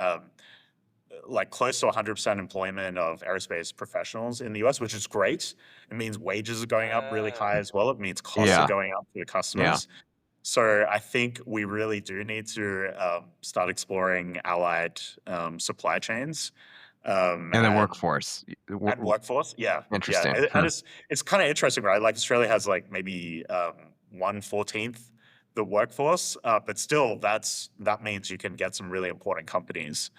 like close to 100% employment of aerospace professionals in the US, which is great. It means wages are going up really high as well. It means costs are Yeah. going up to the Yeah. customers. So I think we really do need to start exploring allied supply chains And the workforce. and workforce. Yeah, yeah, Interesting. and it's kind of interesting, right? Like Australia has like maybe 1/14 the workforce, but still, that means you can get some really important companies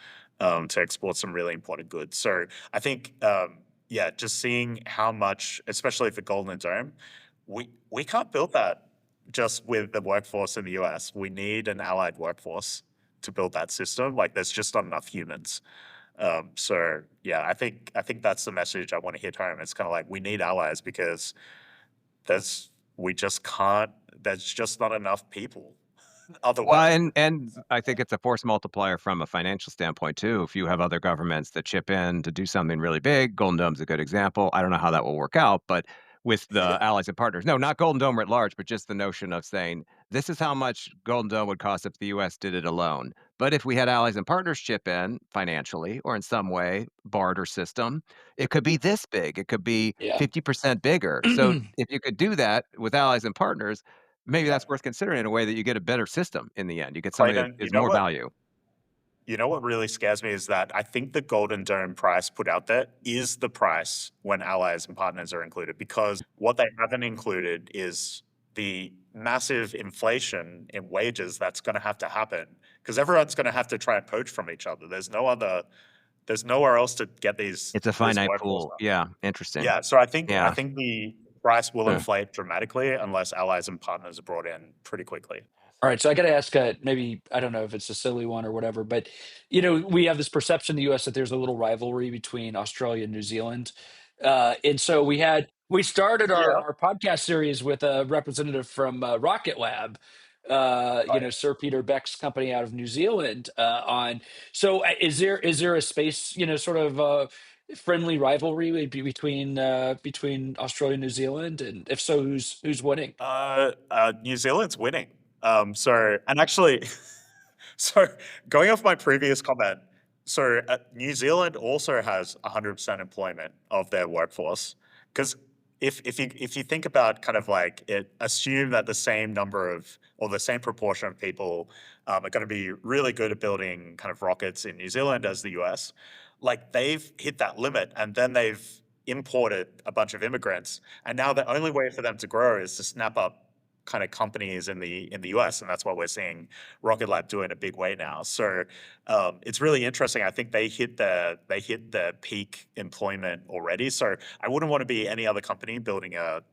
to export some really important goods. So I think, yeah, just seeing how much, especially for Golden Dome, we can't build that just with the workforce in the US. We need an allied workforce to build that system. Like, there's just not enough humans. So yeah, I think that's the message I want to hit home. It's kind of like we need allies because we just can't. There's just not enough people. Well, Otherwise, and I think it's a force multiplier from a financial standpoint too. If you have other governments that chip in to do something really big, Golden Dome's a good example. I don't know how that will work out, but with the yeah, allies and partners, no, not Golden Dome writ large, but just the notion of saying this is how much Golden Dome would cost if the U.S. did it alone. But if we had allies and partners chip in financially or in some way, barter system, it could be this big. It could be Yeah. 50% bigger. So if you could do that with allies and partners, maybe yeah. that's worth considering in a way that you get a better system in the end. You get something that Clayton, is more value. You know what really scares me is that I think the Golden Dome price put out there is the price when allies and partners are included, because what they haven't included is the massive inflation in wages that's going to have to happen, because everyone's going to have to try and poach from each other. There's nowhere else to get It's a this finite workforce pool. up. Yeah, interesting. Yeah, so I Yeah. think the price will Huh. inflate dramatically unless allies and partners are brought in pretty quickly. All right, so I got to ask, maybe I don't know if it's a silly one or whatever, but we have this perception in the U.S. that there's a little rivalry between Australia and New Zealand, and so we started Yeah. our podcast series with a representative from Rocket Lab, Sir Peter Beck's company out of New Zealand. On so is there a space sort of friendly rivalry between Australia and New Zealand, and if so, who's winning? New Zealand's winning. And actually, so going off my previous comment, so New Zealand also has 100% employment of their workforce, because if you think about kind of like it, assume that the same number of or the same proportion of people are going to be really good at building kind of rockets in New Zealand as the US, like they've hit that limit, and then they've imported a bunch of immigrants, and now the only way for them to grow is to snap up kind of companies in the US, and that's what we're seeing Rocket Lab do in a big way now. So it's really interesting. I think they hit the peak employment already. So I wouldn't want to be any other company building out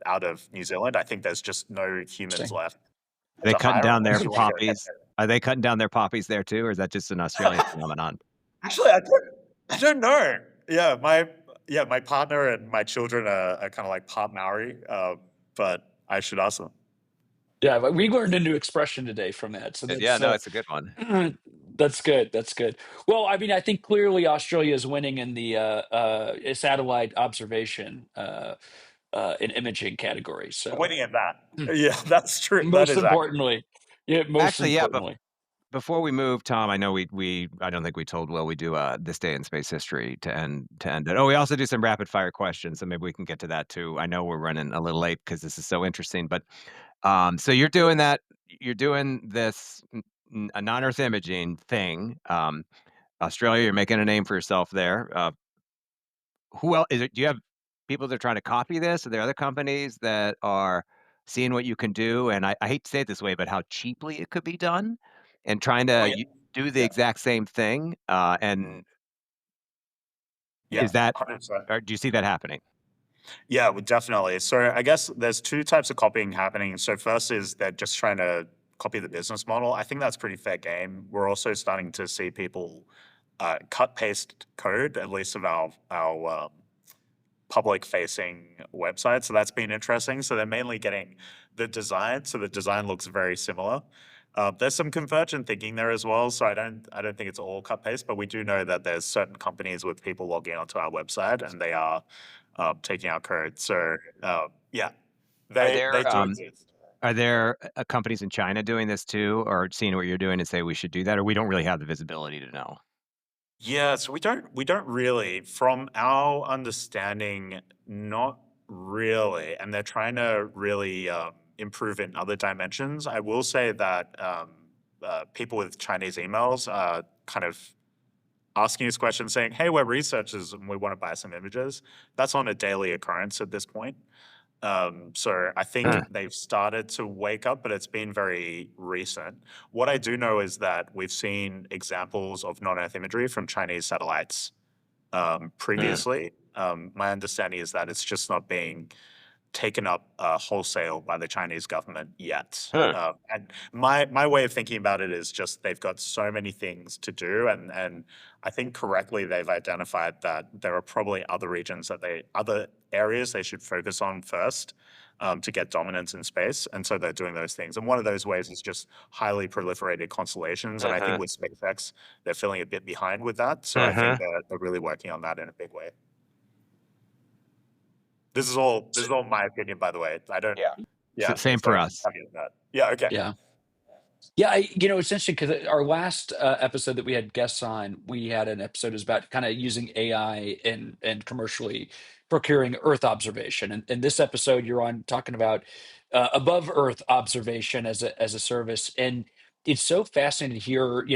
of New Zealand. I think there's just no humans Interesting. left Are they to cutting hire down their unless you want to go ahead poppies? Are they cutting down their poppies there too, or is that just an Australian there. phenomenon? Actually, I don't know. My partner and my children are kind of like part Maori, but I should ask them. Yeah, but we learned a new expression today from that. So Yeah, that's no, it's a good one. That's good. That's good. Well, I mean, I think clearly Australia is winning in the satellite observation and imaging category. So, Winning at that. Yeah, that's true. That most is accurate. importantly, yeah, most Actually, yeah, but importantly, before we move, Tom, I know we I don't think we told Will we do this day in space history to end it. Oh, we also do some rapid fire questions, so maybe we can get to that too. I know we're running a little late because this is so interesting, but so you're doing that. You're doing this a non-Earth imaging thing. Australia, you're making a name for yourself there. Who else is it? Do you have people that are trying to copy this? Are there other companies that are seeing what you can do? And I hate to say it this way, but how cheaply it could be done, and trying Oh to yeah. do the Yeah. exact same thing. And Yeah. is that, 100%. or do you see that happening? Yeah, well, definitely. So I guess there's two types of copying happening. So first is they're just trying to copy the business model. I think that's pretty fair game. We're also starting to see people cut paste code, at least of our public facing website. So that's been interesting. So they're mainly getting the design. So the design looks very similar. There's some convergent thinking there as well. So I don't think it's all cut paste, but we do know that there's certain companies with people logging onto our website and they are taking our code. So yeah, Are they there do exist. companies in China doing this too, or seeing what you're doing and say we should do that, or we don't really have the visibility to know? Yeah, so we don't really, from our understanding, not really, and they're trying to really improve in other dimensions. I will say that people with Chinese emails are kind of asking us questions, saying, "Hey, we're researchers and we want to buy some images." That's on a daily occurrence at this point. So I think Huh. they've started to wake up, but it's been very recent. What I do know is that we've seen examples of non-Earth imagery from Chinese satellites Huh. previously. My understanding is that it's just not being taken up wholesale by the Chinese government yet. Huh. And my way of thinking about it is just they've got so many things to do, and I think correctly they've identified that there are probably other areas they should focus on first to get dominance in space, and so they're doing those things. And one of those ways is just highly proliferated constellations, and I think Uh-huh. with SpaceX they're feeling a bit behind with that. So I Uh-huh. think they're really working on that in a big way. This is all my opinion, by the way. I don't. Yeah. Yeah, Same just for don't us. have you in that. Yeah. Okay. yeah. Yeah, it's interesting because our last episode that we had guests on, we had an episode is about kind of using AI and commercially procuring Earth observation, and this episode you're on talking about above Earth observation as a service, and it's so fascinating to hear.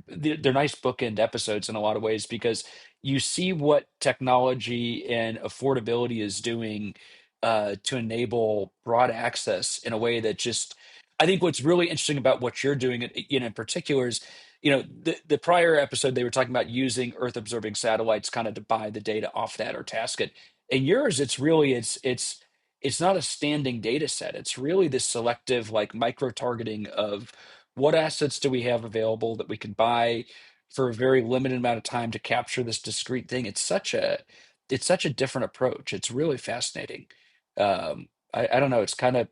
They're nice bookend episodes in a lot of ways because you see what technology and affordability is doing to enable broad access in a way that just I think what's really interesting about what you're doing, in particular, is the prior episode they were talking about using Earth observing satellites kind of to buy the data off that or task it. In yours, it's not a standing data set. It's really this selective, like micro targeting of what assets do we have available that we can buy for a very limited amount of time to capture this discrete thing. It's such a different approach. It's really fascinating. I don't know. It's kind of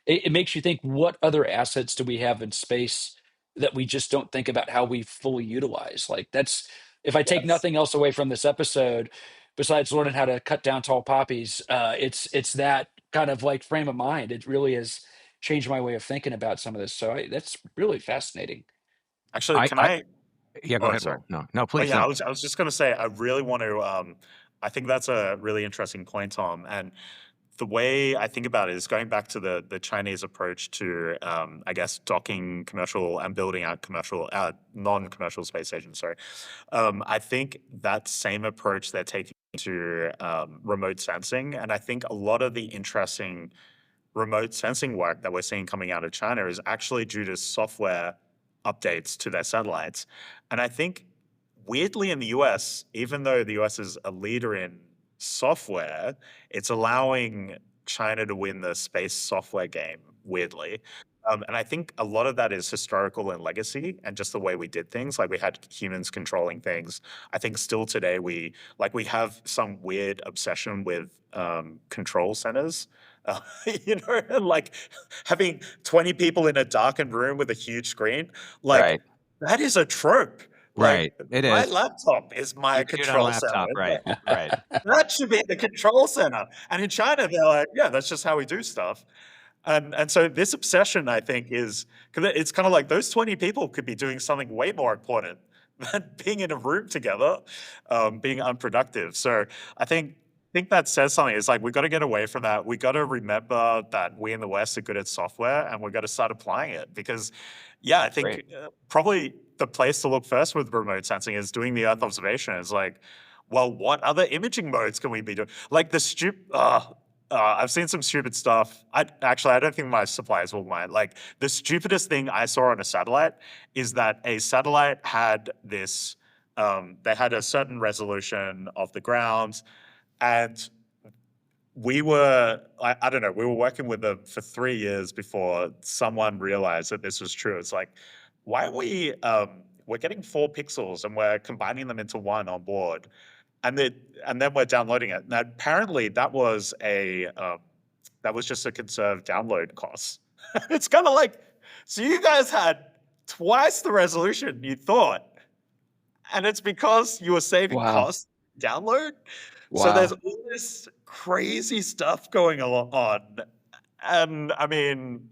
it makes you think what other assets do we have in space that we just don't think about how we fully utilize. Like that's if I take Yes. nothing else away from this episode besides learning how to cut down tall poppies, it's that kind of like frame of mind. It really has changed my way of thinking about some of this. So that's really fascinating. Actually, I can I I? Yeah, go Oh, ahead, sorry. Will. No. No, Oh, please, yeah. no. I was just gonna say I really want to. I think that's a really interesting point, Tom. And the way I think about it is going back to the Chinese approach to, I guess, docking commercial and building out non-commercial space stations. Sorry. I think that same approach they're taking to remote sensing, and I think a lot of the interesting remote sensing work that we're seeing coming out of China is actually due to software updates to their satellites. And I think weirdly in the US, even though the US is a leader in software, it's allowing China to win the space software game, weirdly. And I think a lot of that is historical and legacy and just the way we did things. Like we had humans controlling things. I think still today we have some weird obsession with control centers. Uh, like having 20 people in a darkened room with a huge screen. Like Right. that is a trope. Right. Like, It my is. laptop is my You can do it on a control center. laptop, right, right. That should be the control center. And in China, they're like, yeah, that's just how we do stuff. And so this obsession, I think, is because it's kind of like those 20 people could be doing something way more important than being in a room together, being unproductive. So I think that says something. It's like we got to get away from that. We got to remember that we in the West are good at software, and we got to start applying it because, yeah, I think Great. probably the place to look first with remote sensing is doing the Earth observation. It's like, well, what other imaging modes can we be doing? Like the I've seen some stupid stuff. I don't think my suppliers will mind. Like the stupidest thing I saw on a satellite is that a satellite had this. They had a certain resolution of the ground, and I don't know, we were working with them for 3 years before someone realized that this was true. It's like, why are we're getting 4 pixels and we're combining them into one on board, and then we're downloading it. Now, apparently, that was just a conserved download cost. It's kind of like, so you guys had twice the resolution you thought, and it's because you were saving Wow. costs download. So there's Wow. all this crazy stuff going on, and I mean,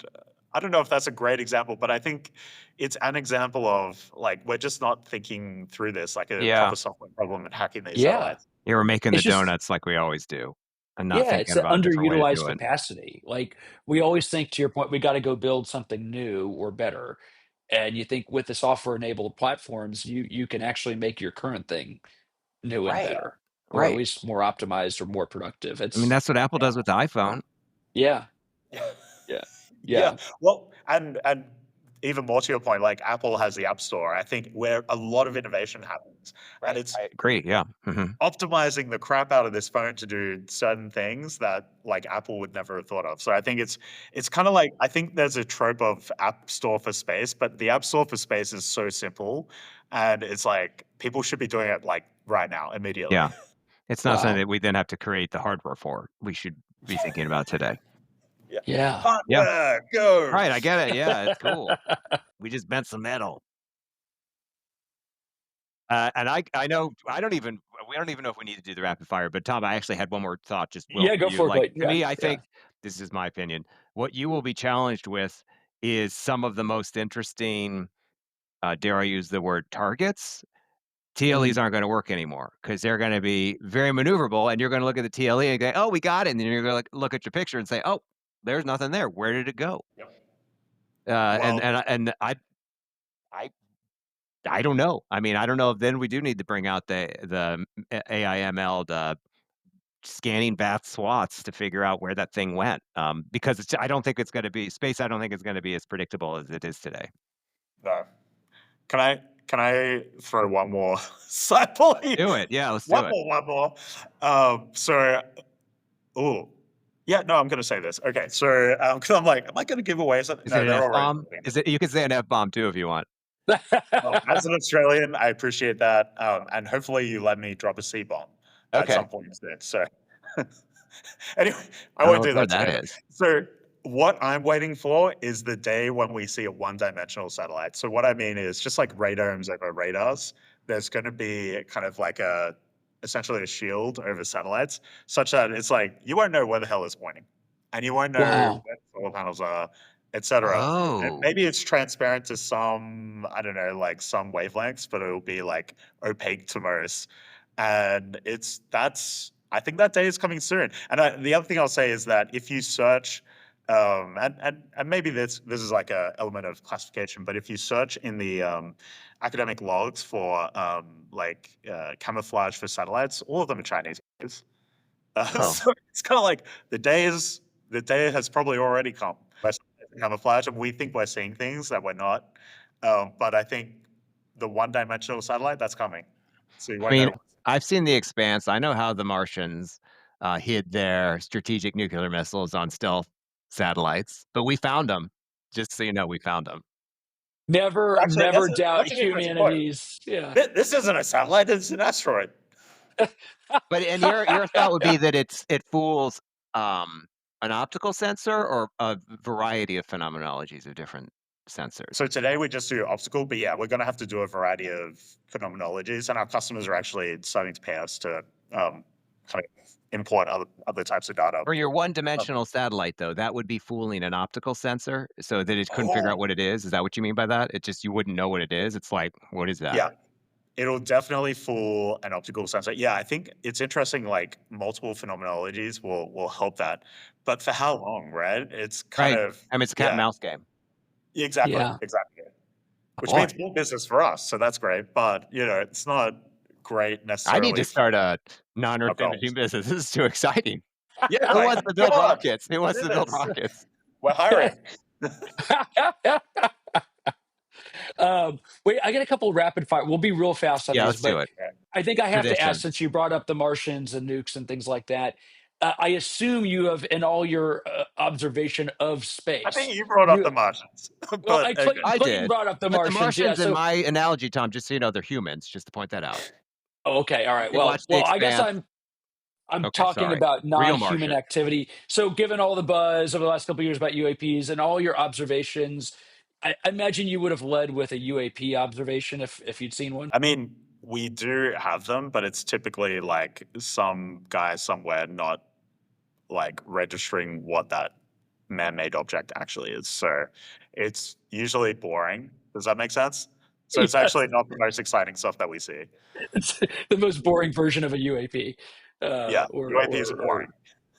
I don't know if that's a great example, but I think it's an example of like we're just not thinking through this like a Yeah. proper software problem and hacking these Yeah. satellites. You were making the It's just donuts like we always do and not yeah, it's thinking the about a different way to underutilized do it. capacity. Like we always think to your point, we got to go build something new or better. And you think with the software enabled platforms, you can actually make your current thing new and Right. better, or at Right. least more optimized or more productive. I mean, It's that's what Apple does with the iPhone. yeah, Yeah. yeah, Yeah. yeah. Well, and even more to your point, like Apple has the App Store, I think, where a lot of innovation happens, and Right. it's I agree. Yeah. Mhm. optimizing the crap out of this phone to do certain things that like Apple would never have thought of. So I think it's kind of like I think there's a trope of App Store for space, but the App Store for space is so simple, and it's like people should be doing it like right now, immediately. Yeah. It's not something Wow. that we then have to create the hardware for. We should be thinking about today. Yeah. Yeah. Yeah. Hardware, go. Right. I get it. Yeah. It's cool. We just bent some metal. And I know we don't even know if we need to do the rapid fire, but Tom, I actually had one more thought, just Will, Yeah, for go you. for it, Like Clayton. to Yeah, me, I yeah. think this is my opinion. What you will be challenged with is some of the most interesting, dare I use the word targets. TLEs Mm. aren't going to work anymore because they're going to be very maneuverable, and you're going to look at the TLE and go, "Oh, we got it," and then you're going to look at your picture and say, "Oh, there's nothing there. Where did it go?" Yep. And Well, I I don't know. I mean, I don't know if then we do need to bring out the AIML, the scanning bath SWATs to figure out where that thing went, because I don't think it's gonna be space. I don't think it's gonna be as predictable as it is today. no. Can I throw one more sidebar? Do it. Yeah, let's do it. One more. So, oh, yeah, no, I'm gonna say this. Okay, so, 'cause I'm like, am I gonna give away something? Is it No, an they're F already bomb? doing Is it. it? You can say an F bomb too if you want. Well, as an Australian, I appreciate that, and hopefully you let me drop a C bomb at Okay. some point soon. So, anyway, I I don't won't know do where that that today. is. So, what I'm waiting for is the day when we see a one-dimensional satellite. So, what I mean is just like radomes over radars, there's going to be kind of like essentially a shield over satellites, such that it's like you won't know where the hell it's pointing, and you won't know Wow. where the solar panels are, etc. And Oh, maybe it's transparent to some, I don't know, like some wavelengths, but it'll be like opaque to most. And I think that day is coming soon. And the other thing I'll say is that if you search, and maybe this is like a element of classification, but if you search in the academic logs for camouflage for satellites, all of them are Chinese. oh. So it's kind of like the day has probably already come. We're camouflage, and we think we're seeing things that we're not. But I think the one-dimensional satellite that's coming, so you I won't mean, know. I've seen The Expanse. I know how the Martians hid their strategic nuclear missiles on stealth satellites, but we found them. Just so you know, we found them. Never, Actually, never doubt that's an interesting point. humanity's. Yeah. This isn't a satellite; it's an asteroid. But and your thought would be that it fools um, an optical sensor or a variety of phenomenologies of different. sensors? So today we just do optical, but yeah, we're going to have to do a variety of phenomenologies, and our customers are actually starting to pay us to kind of import other types of data. For your Um, one-dimensional satellite, though, that would be fooling an optical sensor so that it couldn't figure out oh, what it is? Is that what you mean by that? It just you wouldn't know what it is? It's like, "What is that?" yeah, it'll definitely fool an optical sensor. Yeah, I think it's interesting. Like multiple phenomenologies will help that, but for how long, right? It's kind Right. of I mean, it's a cat and yeah, mouse game. exactly, Yeah. exactly. Oh, Which means boy. more business for us, so that's great. But it's not great I need to necessarily for start a our non-Earth imaging goals. business. This is too exciting. Yeah, Who like wants to come build on, rockets? Who let's wants do to build this. rockets? We're hiring. Wait, I got a couple rapid fire. We'll be real fast on Yeah, these, let's do but it. I think I have to ask Tradition. since you brought up the Martians and nukes and things like that. I assume you have, in all your observation of I space, think you brought up you the Martians, well, but okay. I Clayton did. brought up the But the Martians, yeah. Martians in So, my analogy, Tom, just so you know, they're humans, just to point that out. oh, okay, all right. You watch The I guess Expanse. I'm Okay, talking sorry. about Real non-human Martian. activity. So, given all the buzz over the last couple of years about UAPs and all your observations, I imagine you would have led with a UAP observation if you'd seen one. I mean, we do have them, but it's typically like some guy somewhere not like registering what that man-made object actually is. So it's usually boring. Does that make sense? So it's Yes, actually not the most exciting stuff that we see. it's the most boring version of a UAP. Yeah, UAPs are Or boring.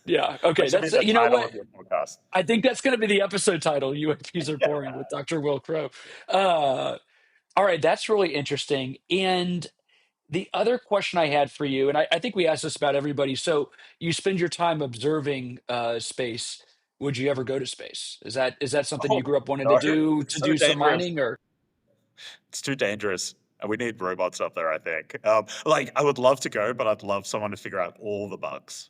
yeah. Okay, That should be that's the you know title what? of your podcast. I think that's going to be the episode title. UAPs are Yeah. boring with Dr. Will Crowe. Uh, all right, that's really interesting. And the other question I had for you, and I think we asked this about everybody. So you spend your time observing space. Would you ever go to space? Is that something you Oh grew up wanting no, to it's so do some dangerous. mining or? It's too dangerous. We need robots up there, I think. Like, I would love to go, but I'd love someone to figure out all the bugs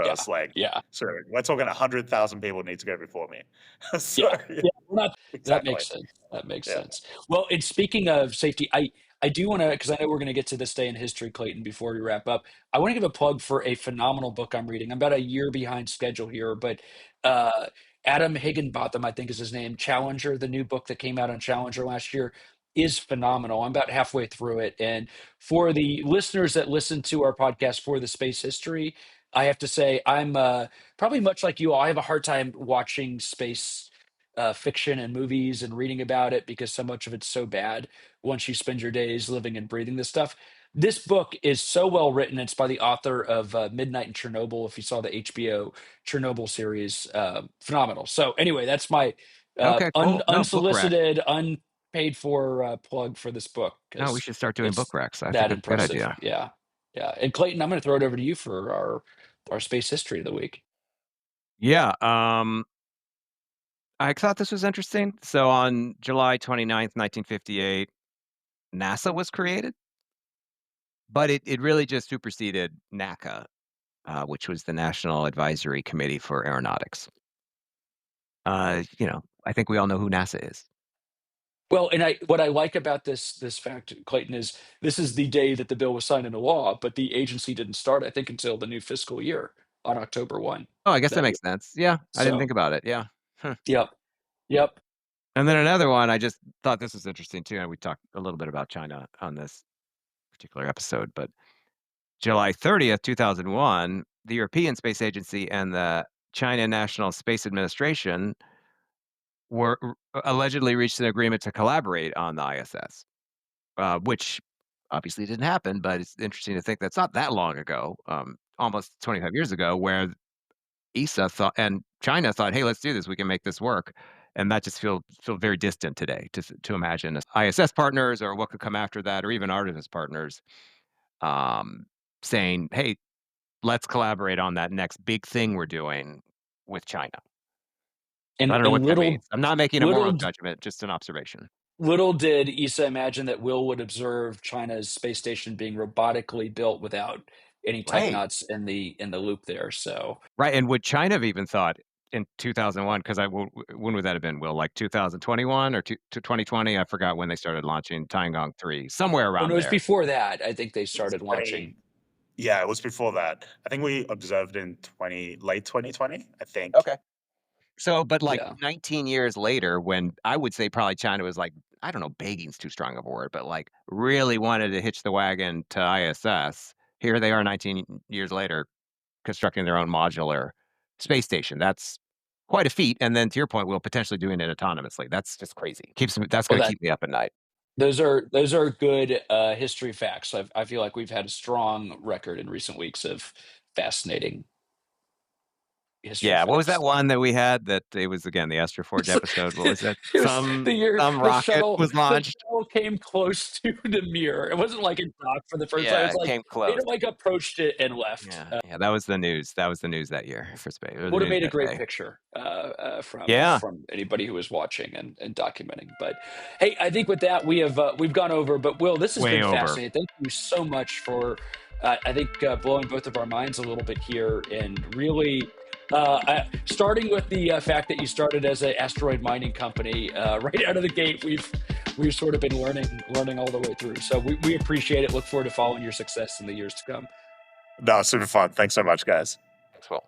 Yeah, first. Like, yeah, so we're talking 100,000 people need to go before me. So, yeah, yeah, yeah. We're not. That exactly. makes sense. That makes Yeah. sense. Well, and speaking of safety, I do want to because I know we're going to get to this day in history, Clayton. Before we wrap up, I want to give a plug for a phenomenal book I'm reading. I'm about a year behind schedule here, but uh, Adam Higginbotham, I think is his name. Challenger, the new book that came out on Challenger last year, is phenomenal. I'm about halfway through it, and for the listeners that listen to our podcast for the space history, I have to say I'm probably much like you all. I have a hard time watching space fiction and movies and reading about it because so much of it's so bad once you spend your days living and breathing this stuff. This book is so well written. It's by the author of Midnight in Chernobyl. If you saw the HBO Chernobyl series, phenomenal. So, anyway, that's my Okay, cool. No, book rack. unsolicited, unpaid for plug for this book No, we because should start doing book it's racks. I think that that's a good impressive. idea. Yeah. Yeah. And Clayton, I'm going to throw it over to you for our space history of the week. Yeah, I thought this was interesting. So on July 29th, 1958, NASA was created, but it really just superseded NACA, which was the National Advisory Committee for Aeronautics. I think we all know who NASA is. Well, and what I like about this fact, Clayton, is this is the day that the bill was signed into law, but the agency didn't start, I think, until the new fiscal year on October 1 Oh, I guess that that year. makes sense. Yeah, I didn't So, think about it. Yeah. Huh. yep, yep. And then another one, I just thought this was interesting too, and we talked a little bit about China on this particular episode, but July 30th, 2001, the European Space Agency and the China National Space Administration allegedly reached an agreement to collaborate on the ISS, which obviously didn't happen, but it's interesting to think that's not that long ago, almost 25 years ago, where ESA thought and China thought, "Hey, let's do this. We can make this work." And that just feel very distant today to imagine as ISS partners or what could come after that, or even Artemis partners, um, saying, "Hey, let's collaborate on that next big thing we're doing with China." I don't know And what that means. I'm not making a moral little judgment, just an observation. little did ESA imagine that Will would observe China's space station being robotically built without any Right. technauts in the loop there. So, Right, and would China have even thought in 2001, 'cause when would that have been, Will? Like 2021 or to 2020? I forgot when they started launching Tiangong 3, somewhere oh no, around it was there. before that. I think they It was started launching. 20, yeah, it was before that. I think we observed in late 2020, I think. Okay. So, but like Yeah. 19 years later, when I would say probably China was like, I don't know, begging's too strong of a word, but like really wanted to hitch the wagon to ISS. Here they are 19 years later, constructing their own modular space station. That's quite a feat. And then to your point, we'll potentially doing it autonomously. That's just crazy. That's Well, going to keep me up at night. those are good history facts. I feel like we've had a strong record in recent weeks of fascinating history Yeah. What was that facts. one that we had that it was again the Astroforge It's episode? What was that? it was the year Some rocket was the launched. shuttle came close to the mirror. It wasn't like it docked for the first time. Yeah, It's it like came it close. like approached it and left. Yeah, yeah, that was the news. That was the news that year for space, or the Would have news made a that great day. picture Yeah, from anybody who was watching and documenting. But hey, I think with that we've gone over. But Will, this has way been over. fascinating. Thank you so much for I think blowing both of our minds a little bit here and really. Starting with the fact that you started as an asteroid mining company right out of the gate, we've sort of been learning all the way through. So we appreciate it. Look forward to following your success in the years to come. No, super fun. Thanks so much, guys. Thanks, Will.